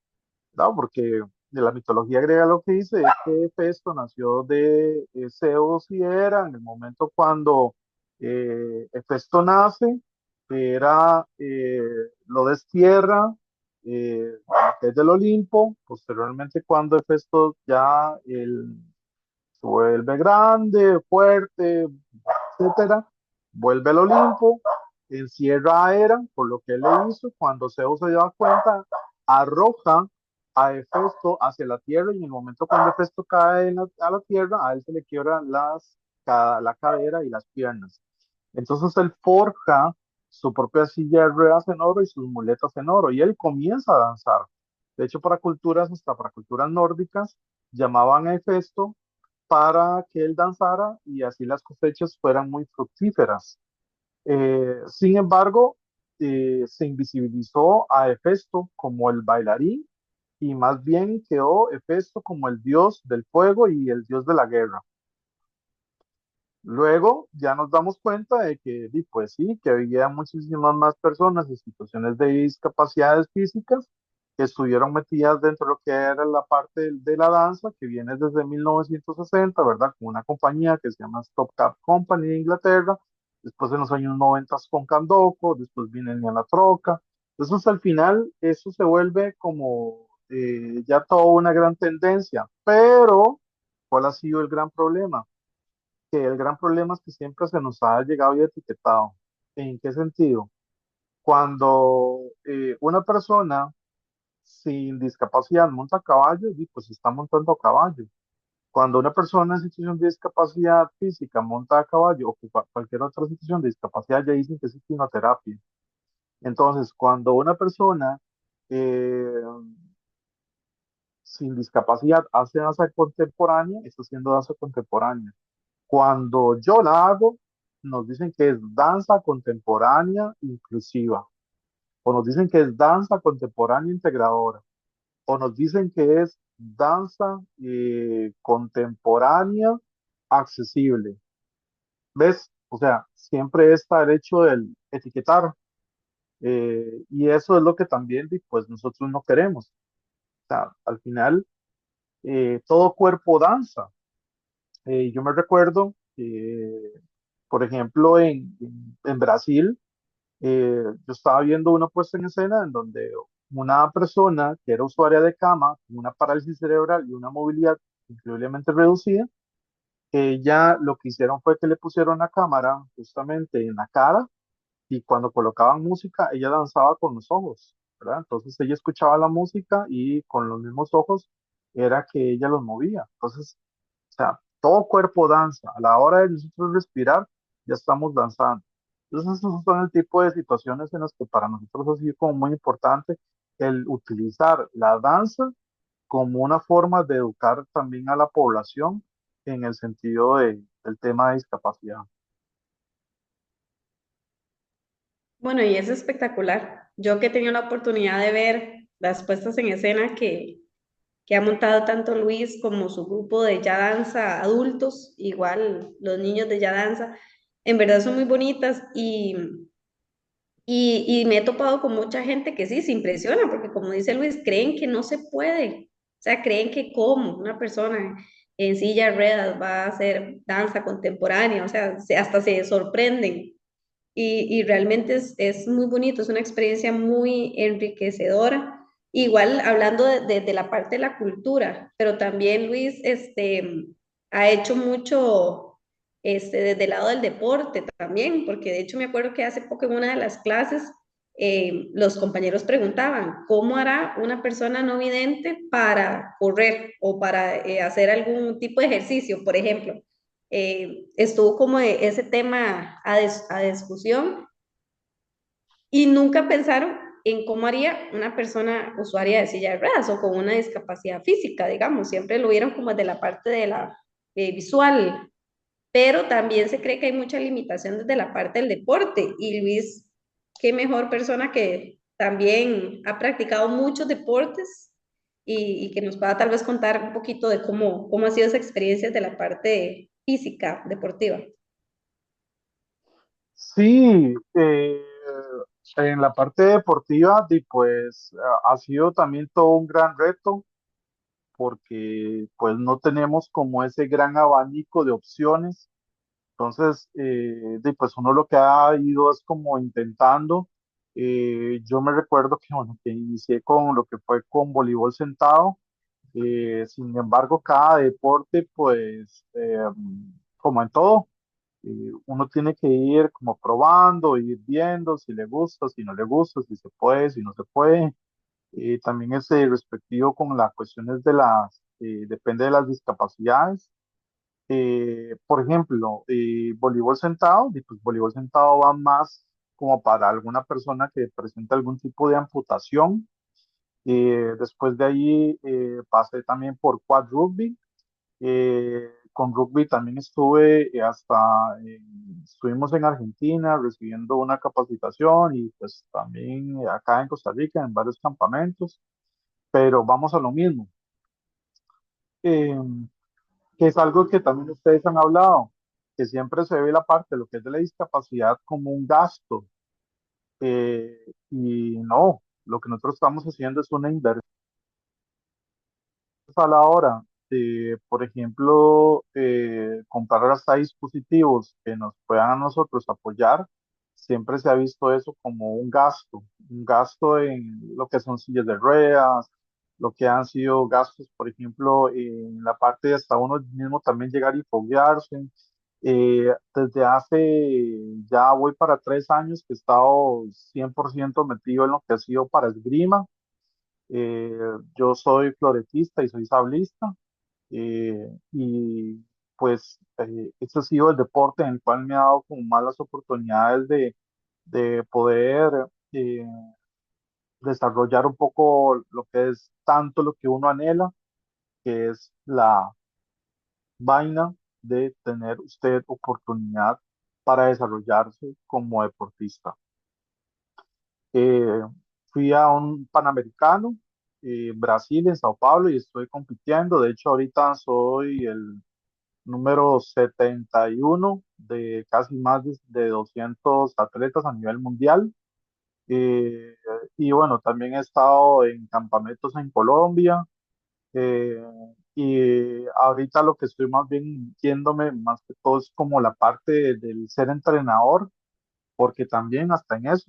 ¿no? Porque de la mitología griega lo que dice es que Hefesto nació de Zeus y Hera en el momento cuando Hefesto nace, lo destierra, que es del Olimpo, posteriormente cuando Hefesto ya se vuelve grande, fuerte, etcétera, vuelve al Olimpo, encierra a Hera por lo que él le hizo, cuando Zeus se da cuenta, arroja a Hefesto hacia la tierra y en el momento cuando Hefesto cae a la tierra, a él se le quiebra la cadera y las piernas. Entonces él forja su propia silla de ruedas en oro y sus muletas en oro y él comienza a danzar. De hecho, hasta para culturas nórdicas, llamaban a Hefesto para que él danzara y así las cosechas fueran muy fructíferas. Sin embargo, se invisibilizó a Hefesto como el bailarín y más bien quedó Hefesto como el dios del fuego y el dios de la guerra. Luego ya nos damos cuenta de que, pues sí, que había muchísimas más personas en situaciones de discapacidades físicas que estuvieron metidas dentro de lo que era la parte de la danza, que viene desde 1960, ¿verdad? Con una compañía que se llama Stop Cap Company de Inglaterra, después en los años 90 con Candoco, después viene la Troca. Entonces al final eso se vuelve como ya toda una gran tendencia, pero ¿cuál ha sido el gran problema? Que el gran problema es que siempre se nos ha llegado y etiquetado. ¿En qué sentido? Cuando una persona sin discapacidad monta a caballo, y pues está montando a caballo. Cuando una persona en situación de discapacidad física monta a caballo o cualquier otra situación de discapacidad, ya dicen que es quimioterapia. Entonces, cuando una persona eh, sin discapacidad hace danza contemporánea, está haciendo danza contemporánea. Cuando yo la hago, nos dicen que es danza contemporánea inclusiva, o nos dicen que es danza contemporánea integradora, o nos dicen que es danza contemporánea accesible. ¿Ves? O sea, siempre está el hecho del etiquetar, y eso es lo que también pues nosotros no queremos. O sea, al final, todo cuerpo danza. Yo me recuerdo que, por ejemplo, en Brasil, yo estaba viendo una puesta en escena en donde una persona que era usuaria de cama, con una parálisis cerebral y una movilidad increíblemente reducida, ya lo que hicieron fue que le pusieron la cámara justamente en la cara y cuando colocaban música, ella danzaba con los ojos, ¿verdad? Entonces ella escuchaba la música y con los mismos ojos era que ella los movía. Entonces, o sea, todo cuerpo danza. A la hora de nosotros respirar, ya estamos danzando. Entonces, esos son el tipo de situaciones en las que para nosotros ha sido como muy importante el utilizar la danza como una forma de educar también a la población en el sentido del tema de discapacidad. Bueno, y es espectacular. Yo que he tenido la oportunidad de ver las puestas en escena que ha montado tanto Luis como su grupo de ya danza adultos, igual los niños de ya danza, en verdad son muy bonitas y me he topado con mucha gente que sí se impresiona, porque como dice Luis, creen que no se puede, o sea, creen que como una persona en silla de ruedas va a hacer danza contemporánea, o sea, hasta se sorprenden y realmente es muy bonito, es una experiencia muy enriquecedora. Igual hablando de la parte de la cultura, pero también Luis ha hecho mucho desde el lado del deporte también, porque de hecho me acuerdo que hace poco en una de las clases los compañeros preguntaban, ¿cómo hará una persona no vidente para correr o para hacer algún tipo de ejercicio, por ejemplo? Estuvo como ese tema a discusión y nunca pensaron en cómo haría una persona usuaria de silla de ruedas o con una discapacidad física, digamos, siempre lo vieron como de la parte de la visual, pero también se cree que hay mucha limitación desde la parte del deporte y Luis, qué mejor persona que también ha practicado muchos deportes y que nos pueda tal vez contar un poquito de cómo ha sido esa experiencia de la parte física, deportiva. Sí, en la parte deportiva, pues ha sido también todo un gran reto porque pues no tenemos como ese gran abanico de opciones. Entonces, pues uno lo que ha ido es como intentando. Yo me recuerdo que, bueno, que inicié con lo que fue con voleibol sentado. Sin embargo, cada deporte, pues, como en todo, uno tiene que ir como probando, ir viendo si le gusta, si no le gusta, si se puede, si no se puede. También es respectivo con las cuestiones depende de las discapacidades. Por ejemplo, voleibol sentado, y pues voleibol sentado va más como para alguna persona que presenta algún tipo de amputación. Después de ahí pasé también por quad rugby. Con rugby también estuvimos en Argentina recibiendo una capacitación y pues también acá en Costa Rica en varios campamentos, pero vamos a lo mismo. Eh, que es algo que también ustedes han hablado. que siempre se ve la parte de lo que es de la discapacidad como un gasto, y no, lo que nosotros estamos haciendo es una inversión a la hora de, por ejemplo, comprar hasta dispositivos que nos puedan a nosotros apoyar. Siempre se ha visto eso como un gasto en lo que son sillas de ruedas, lo que han sido gastos, por ejemplo, en la parte de hasta uno mismo también llegar y foguearse. Desde hace, ya voy para 3 años que he estado 100% metido en lo que ha sido para esgrima. Eh, yo soy floretista y soy sablista, y pues este ha sido el deporte en el cual me ha dado como más las oportunidades de poder eh, desarrollar un poco lo que es tanto lo que uno anhela, que es la vaina de tener usted oportunidad para desarrollarse como deportista. Eh, Fui a un Panamericano, Brasil, en Sao Paulo, y estoy compitiendo. De hecho, ahorita soy el número 71 de casi más de 200 atletas a nivel mundial. Eh, y bueno, también he estado en campamentos en Colombia. eh, y ahorita lo que estoy más bien yéndome más que todo es como la parte del ser entrenador, porque también hasta en eso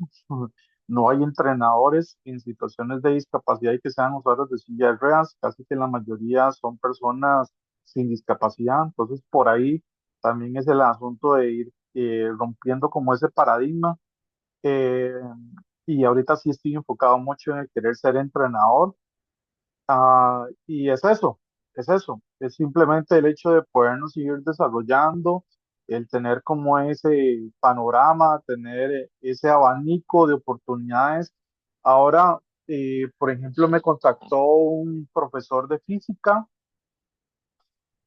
no hay entrenadores en situaciones de discapacidad y que sean usuarios de silla de ruedas, casi que la mayoría son personas sin discapacidad. Entonces por ahí también es el asunto de ir rompiendo como ese paradigma. eh, y ahorita sí estoy enfocado mucho en el querer ser entrenador. Y es eso, es simplemente el hecho de podernos seguir desarrollando, el tener como ese panorama, tener ese abanico de oportunidades. Ahora, por ejemplo, me contactó un profesor de física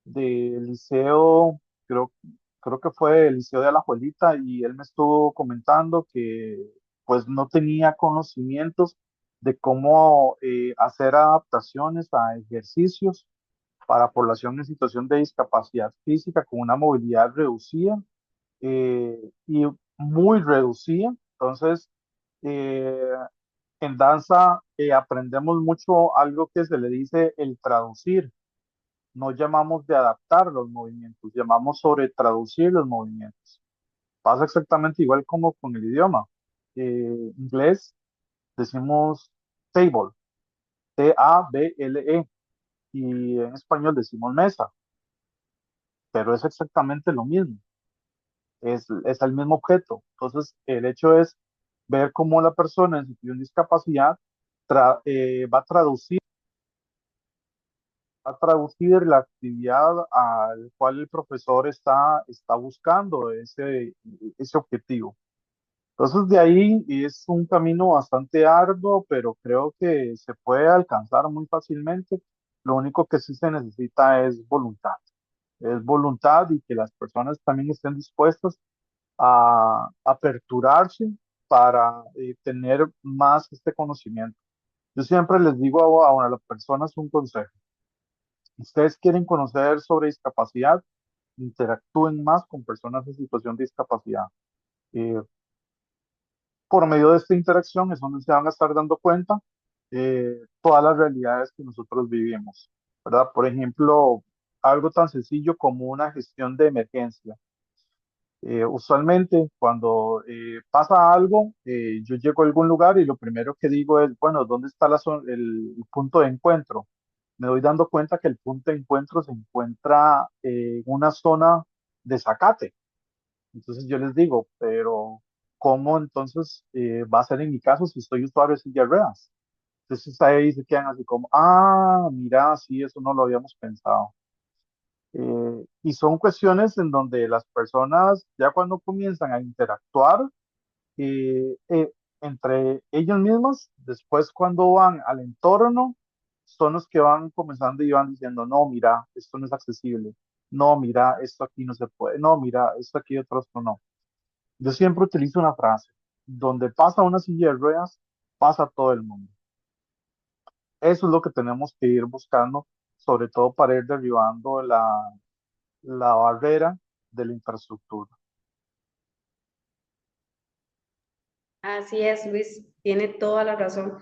del liceo, creo que fue el liceo de Alajuelita, y él me estuvo comentando que pues no tenía conocimientos de cómo hacer adaptaciones a ejercicios para población en situación de discapacidad física con una movilidad reducida, y muy reducida. Entonces, eh, en danza aprendemos mucho algo que se le dice el traducir. No llamamos de adaptar los movimientos, llamamos sobre traducir los movimientos. Pasa exactamente igual como con el idioma. Inglés decimos table, Table, y en español decimos mesa, pero es exactamente lo mismo, es el mismo objeto. Entonces, el hecho es ver cómo la persona en situación de discapacidad va a traducir la actividad al cual el profesor está buscando ese objetivo. Entonces, de ahí es un camino bastante arduo, pero creo que se puede alcanzar muy fácilmente. Lo único que sí se necesita es voluntad, y que las personas también estén dispuestas a aperturarse para tener más este conocimiento. Yo siempre les digo a las personas un consejo. Ustedes quieren conocer sobre discapacidad, interactúen más con personas en situación de discapacidad. Eh, por medio de esta interacción es donde se van a estar dando cuenta todas las realidades que nosotros vivimos, ¿verdad? Por ejemplo, algo tan sencillo como una gestión de emergencia. Usualmente cuando pasa algo, yo llego a algún lugar y lo primero que digo es, bueno, ¿dónde está el punto de encuentro? Me doy dando cuenta que el punto de encuentro se encuentra en una zona de zacate. Entonces yo les digo, pero ¿cómo entonces va a ser en mi caso si estoy usuario de silla de ruedas? Entonces ahí se quedan así como, mira, sí, eso no lo habíamos pensado. Y son cuestiones en donde las personas ya cuando comienzan a interactuar eh, eh, entre ellos mismos, después cuando van al entorno, son los que van comenzando y van diciendo, no, mira, esto no es accesible, no, mira, esto aquí no se puede, no, mira, esto aquí otro esto no. Yo siempre utilizo una frase, donde pasa una silla de ruedas, pasa todo el mundo. Eso es lo que tenemos que ir buscando, sobre todo para ir derribando la barrera de la infraestructura. Así es, Luis, tiene toda la razón.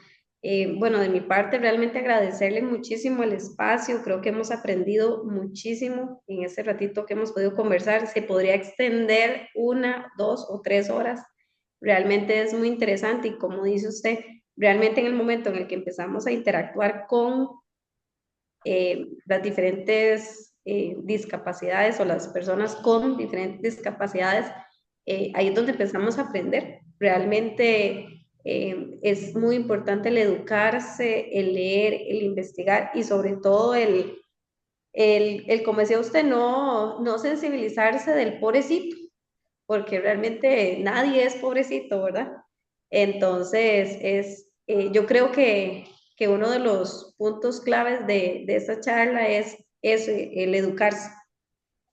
Bueno, de mi parte, realmente agradecerle muchísimo el espacio. Creo que hemos aprendido muchísimo en este ratito que hemos podido conversar. Se podría extender 1, 2 o 3 horas. Realmente es muy interesante y como dice usted, realmente en el momento en el que empezamos a interactuar con las diferentes discapacidades o las personas con diferentes discapacidades, ahí es donde empezamos a aprender. Realmente es muy importante el educarse, el leer, el investigar y sobre todo como decía usted, no sensibilizarse del pobrecito, porque realmente nadie es pobrecito, ¿verdad? Entonces, yo creo que uno de los puntos claves de esta charla es el educarse,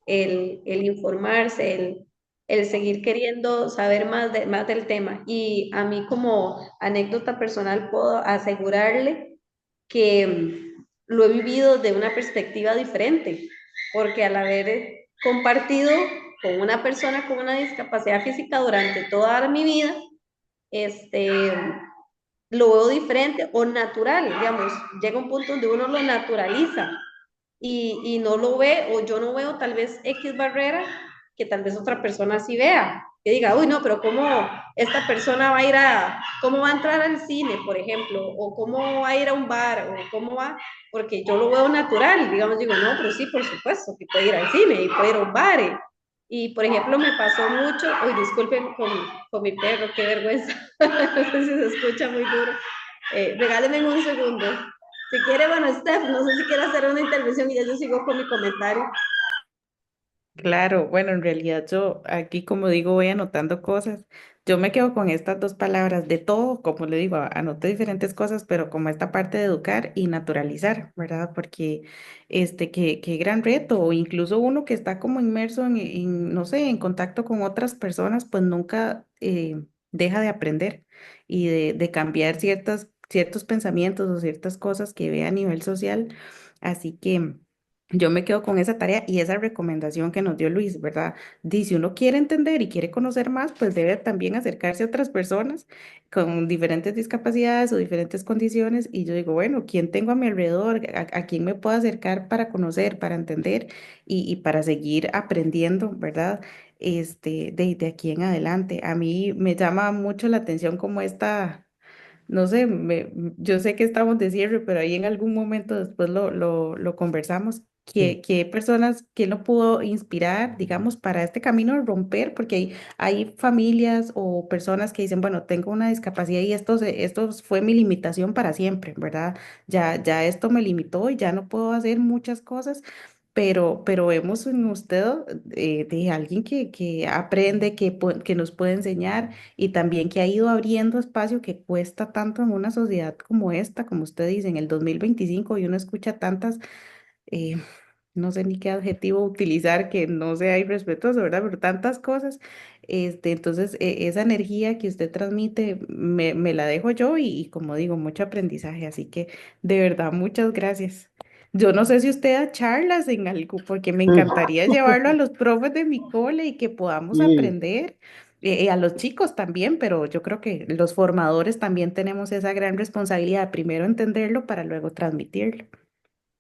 el informarse, el seguir queriendo saber más del tema. Y a mí como anécdota personal puedo asegurarle que lo he vivido de una perspectiva diferente, porque al haber compartido con una persona con una discapacidad física durante toda mi vida, este, lo veo diferente o natural, digamos, llega un punto donde uno lo naturaliza y no lo ve, o yo no veo tal vez X barrera que tal vez otra persona sí vea, que diga, uy, no, pero ¿cómo esta persona va a ir cómo va a entrar al cine, por ejemplo, o cómo va a ir a un bar, o cómo va, porque yo lo veo natural, digamos, digo, no, pero sí, por supuesto, que puede ir al cine y puede ir a un bar. Y por ejemplo, me pasó mucho, uy, disculpen con mi perro, qué vergüenza, no sé si se escucha muy duro. Regálenme un segundo. Si quiere, bueno, Steph, no sé si quiere hacer una intervención y ya yo sigo con mi comentario. Claro, bueno, en realidad yo aquí, como digo, voy anotando cosas. Yo me quedo con estas dos palabras de todo, como le digo, anoté diferentes cosas, pero como esta parte de educar y naturalizar, ¿verdad? Porque qué gran reto, o incluso uno que está como inmerso no sé, en contacto con otras personas, pues nunca deja de aprender y de cambiar ciertos pensamientos o ciertas cosas que ve a nivel social. Así que yo me quedo con esa tarea y esa recomendación que nos dio Luis, ¿verdad? Dice, uno quiere entender y quiere conocer más, pues debe también acercarse a otras personas con diferentes discapacidades o diferentes condiciones. Y yo digo, bueno, ¿quién tengo a mi alrededor? ¿A quién me puedo acercar para conocer, para entender y para seguir aprendiendo, ¿verdad? De aquí en adelante. A mí me llama mucho la atención como esta no sé, yo sé que estamos de cierre, pero ahí en algún momento después lo conversamos. ¿Qué personas, quién lo pudo inspirar, digamos, para este camino de romper? Porque hay familias o personas que dicen, bueno, tengo una discapacidad y esto fue mi limitación para siempre, ¿verdad? Ya esto me limitó y ya no puedo hacer muchas cosas. Pero vemos en usted de alguien que aprende, que nos puede enseñar y también que ha ido abriendo espacio que cuesta tanto en una sociedad como esta, como usted dice, en el 2025 y uno escucha tantas, eh, no sé ni qué adjetivo utilizar, que no sea irrespetuoso, ¿verdad? Pero tantas cosas. Entonces, esa energía que usted transmite, me la dejo yo y como digo, mucho aprendizaje. Así que, de verdad, muchas gracias. Yo no sé si usted da charlas en algo, porque me Sí, encantaría llevarlo a los profes de mi cole y que podamos sí, aprender, a los chicos también, pero yo creo que los formadores también tenemos esa gran responsabilidad de primero entenderlo para luego transmitirlo.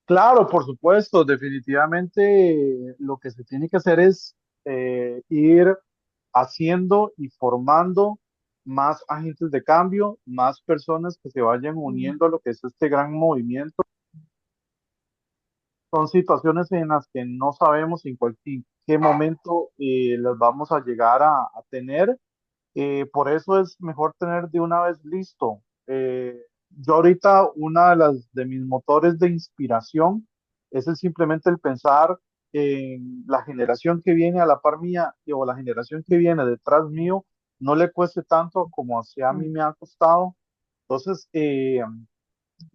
claro, por supuesto, definitivamente lo que se tiene que hacer es ir haciendo y formando más agentes de cambio, más personas que se vayan uniendo a lo que es este gran movimiento. Son situaciones en las que no sabemos en qué momento las vamos a llegar a tener. Por eso es mejor tener de una vez listo. Yo ahorita una de mis motores de inspiración es simplemente el pensar en la generación que viene a la par mía o la generación que viene detrás mío, no le cueste tanto como hacia a mí Mm. me ha costado. Entonces,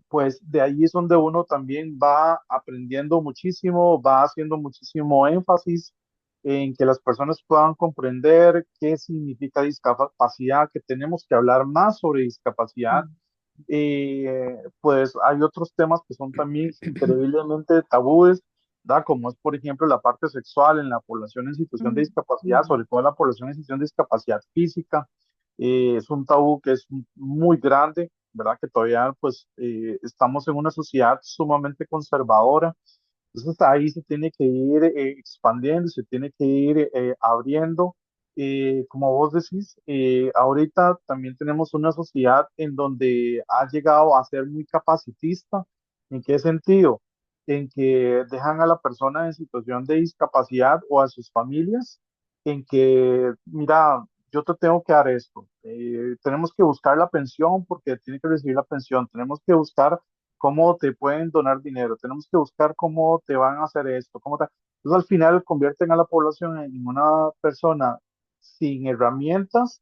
pues de ahí es donde uno también va aprendiendo muchísimo, va haciendo muchísimo énfasis en que las personas puedan comprender qué significa discapacidad, que tenemos que hablar más sobre discapacidad. Pues hay otros temas que son también increíblemente tabúes ¿verdad? Como es, por ejemplo, la parte sexual en la población en situación de discapacidad, Ujú. sobre todo la población en situación de discapacidad física. Es un tabú que es muy grande, ¿verdad? Que todavía, pues, estamos en una sociedad sumamente conservadora. Entonces ahí se tiene que ir expandiendo, se tiene que ir abriendo. Como vos decís, ahorita también tenemos una sociedad en donde ha llegado a ser muy capacitista. ¿En qué sentido? En que dejan a la persona en situación de discapacidad o a sus familias, en que, mira, yo te tengo que dar esto. Tenemos que buscar la pensión porque tiene que recibir la pensión. Tenemos que buscar cómo te pueden donar dinero, tenemos que buscar cómo te van a hacer esto, Entonces al final convierten a la población en una persona sin herramientas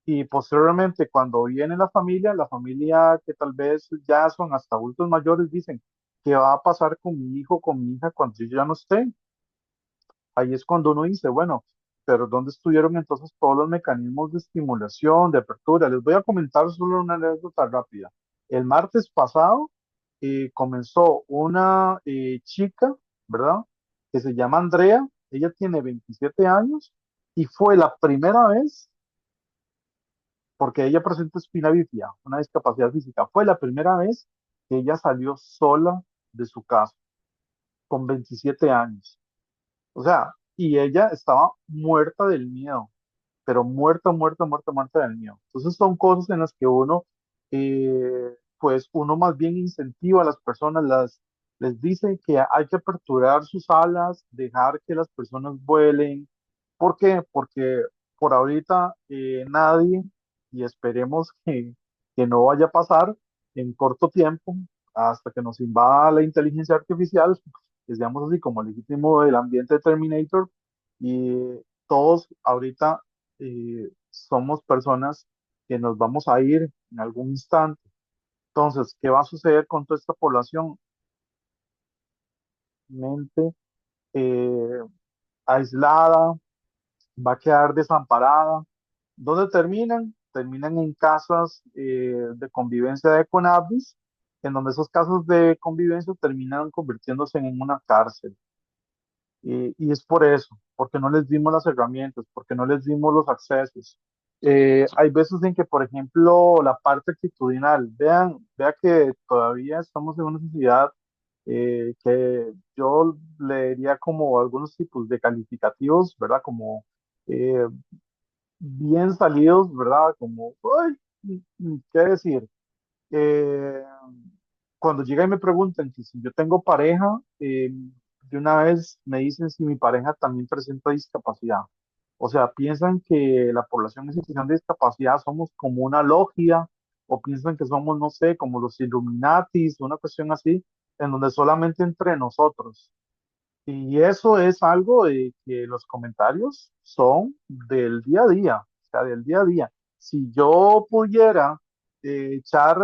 y posteriormente cuando viene la familia que tal vez ya son hasta adultos mayores, dicen, ¿qué va a pasar con mi hijo, con mi hija cuando yo ya no esté? Ahí es cuando uno dice, bueno, pero ¿dónde estuvieron entonces todos los mecanismos de estimulación, de apertura? Les voy a comentar solo una anécdota rápida. El martes pasado comenzó una chica, ¿verdad? Que se llama Andrea, ella tiene 27 años y fue la primera vez, porque ella presenta espina bífida, una discapacidad física, fue la primera vez que ella salió sola de su casa con 27 años. O sea, y ella estaba muerta del miedo, pero muerta, muerta, muerta, muerta del miedo. Entonces son cosas en las que uno, pues uno más bien incentiva a las personas, les dice que hay que aperturar sus alas, dejar que las personas vuelen. ¿Por qué? Porque por ahorita nadie, y esperemos que no vaya a pasar en corto tiempo, hasta que nos invada la inteligencia artificial, que seamos así como legítimo del ambiente de Terminator, y todos ahorita somos personas que nos vamos a ir en algún instante. Entonces, ¿qué va a suceder con toda esta población? Mente eh, aislada, va a quedar desamparada. ¿Dónde terminan? Terminan en casas de convivencia de Conadis, en donde esos casos de convivencia terminan convirtiéndose en una cárcel. Y es por eso, porque no les dimos las herramientas, porque no les dimos los accesos. Hay veces en que, por ejemplo, la parte actitudinal, vea que todavía estamos en una sociedad que yo le diría como algunos tipos de calificativos, ¿verdad? Como eh, bien salidos, ¿verdad? Como, ay, ¿qué decir? Eh, Cuando llega y me preguntan que si yo tengo pareja, de una vez me dicen si mi pareja también presenta discapacidad. O sea, piensan que la población en situación de discapacidad somos como una logia, o piensan que somos, no sé, como los Illuminatis, una cuestión así, en donde solamente entre nosotros. Y eso es algo de que los comentarios son del día a día, o sea, del día a día. Si yo pudiera echar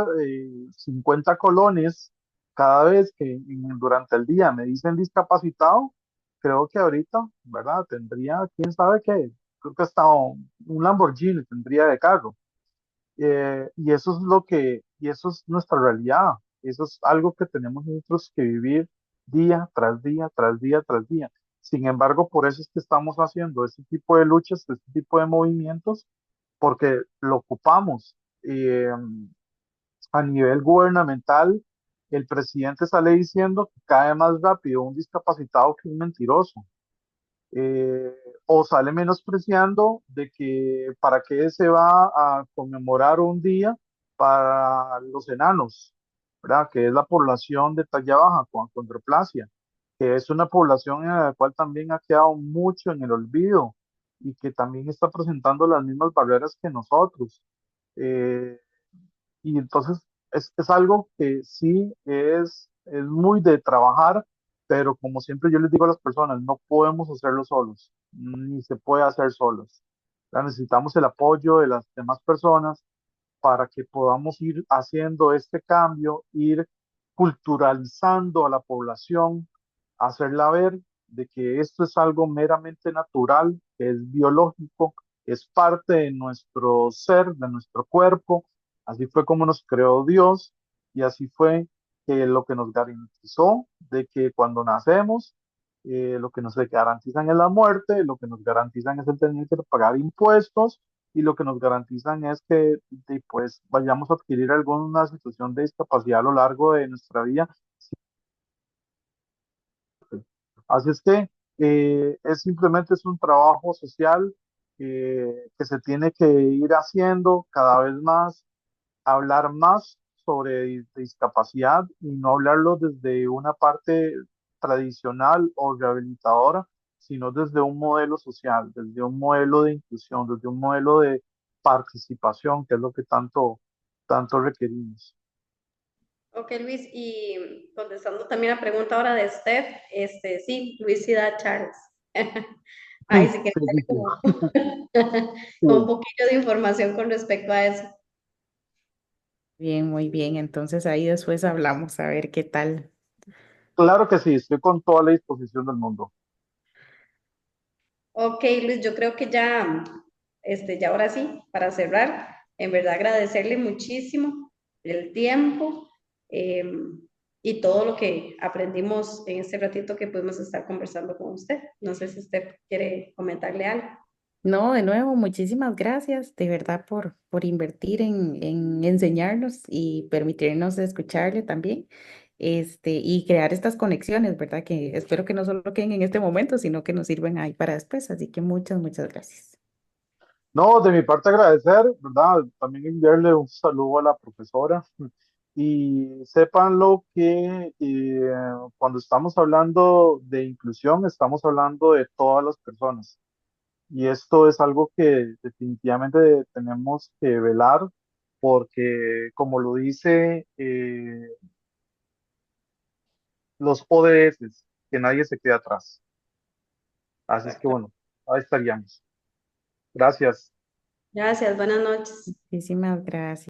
50 colones cada vez que durante el día me dicen discapacitado, creo que ahorita, ¿verdad? Tendría, quién sabe qué, creo que hasta un Lamborghini tendría de carro. Y eso es y eso es nuestra realidad. Eso es algo que tenemos nosotros que vivir día tras día, tras día, tras día. Sin embargo, por eso es que estamos haciendo este tipo de luchas, este tipo de movimientos, porque lo ocupamos. A nivel gubernamental, el presidente sale diciendo que cae más rápido un discapacitado que un mentiroso, eh, o sale menospreciando de que para qué se va a conmemorar un día para los enanos, ¿verdad? Que es la población de talla baja con acondroplasia, que es una población en la cual también ha quedado mucho en el olvido y que también está presentando las mismas barreras que nosotros. Eh, y entonces es algo que sí es muy de trabajar, pero como siempre yo les digo a las personas, no podemos hacerlo solos, ni se puede hacer solos. Ya necesitamos el apoyo de las demás personas para que podamos ir haciendo este cambio, ir culturalizando a la población, hacerla ver de que esto es algo meramente natural, que es biológico, es parte de nuestro ser, de nuestro cuerpo. Así fue como nos creó Dios y así fue que lo que nos garantizó de que cuando nacemos lo que nos garantizan es la muerte, lo que nos garantizan es el tener que pagar impuestos y lo que nos garantizan es que pues vayamos a adquirir alguna situación de discapacidad a lo largo de nuestra vida. Así es que simplemente es un trabajo social que se tiene que ir haciendo cada vez más, hablar más sobre discapacidad y no hablarlo desde una parte tradicional o rehabilitadora, sino desde un modelo social, desde un modelo de inclusión, desde un modelo de participación, que es lo que tanto requerimos. Ok, Luis, y contestando también la pregunta ahora de Steph, sí, Luis sí da charlas. Ahí sí que Sí, sí, sí. como, con un Sí. poquito de información con respecto a eso. Bien, muy bien. Entonces ahí después hablamos a ver qué tal. Claro que sí, estoy con toda la disposición del mundo. Ok, Luis, yo creo que ya ahora sí, para cerrar, en verdad agradecerle muchísimo el tiempo eh, y todo lo que aprendimos en este ratito que pudimos estar conversando con usted. No sé si usted quiere comentarle algo. No, de nuevo, muchísimas gracias de verdad por invertir en enseñarnos y permitirnos escucharle también, y crear estas conexiones, ¿verdad? Que espero que no solo queden en este momento, sino que nos sirvan ahí para después. Así que muchas, muchas gracias. No, de mi parte agradecer, ¿verdad? También enviarle un saludo a la profesora y sépanlo que cuando estamos hablando de inclusión, estamos hablando de todas las personas y esto es algo que definitivamente tenemos que velar porque, como lo dice los ODS, que nadie se quede atrás. Así es que Exacto. bueno, ahí estaríamos. Gracias. Gracias, buenas noches. Muchísimas gracias.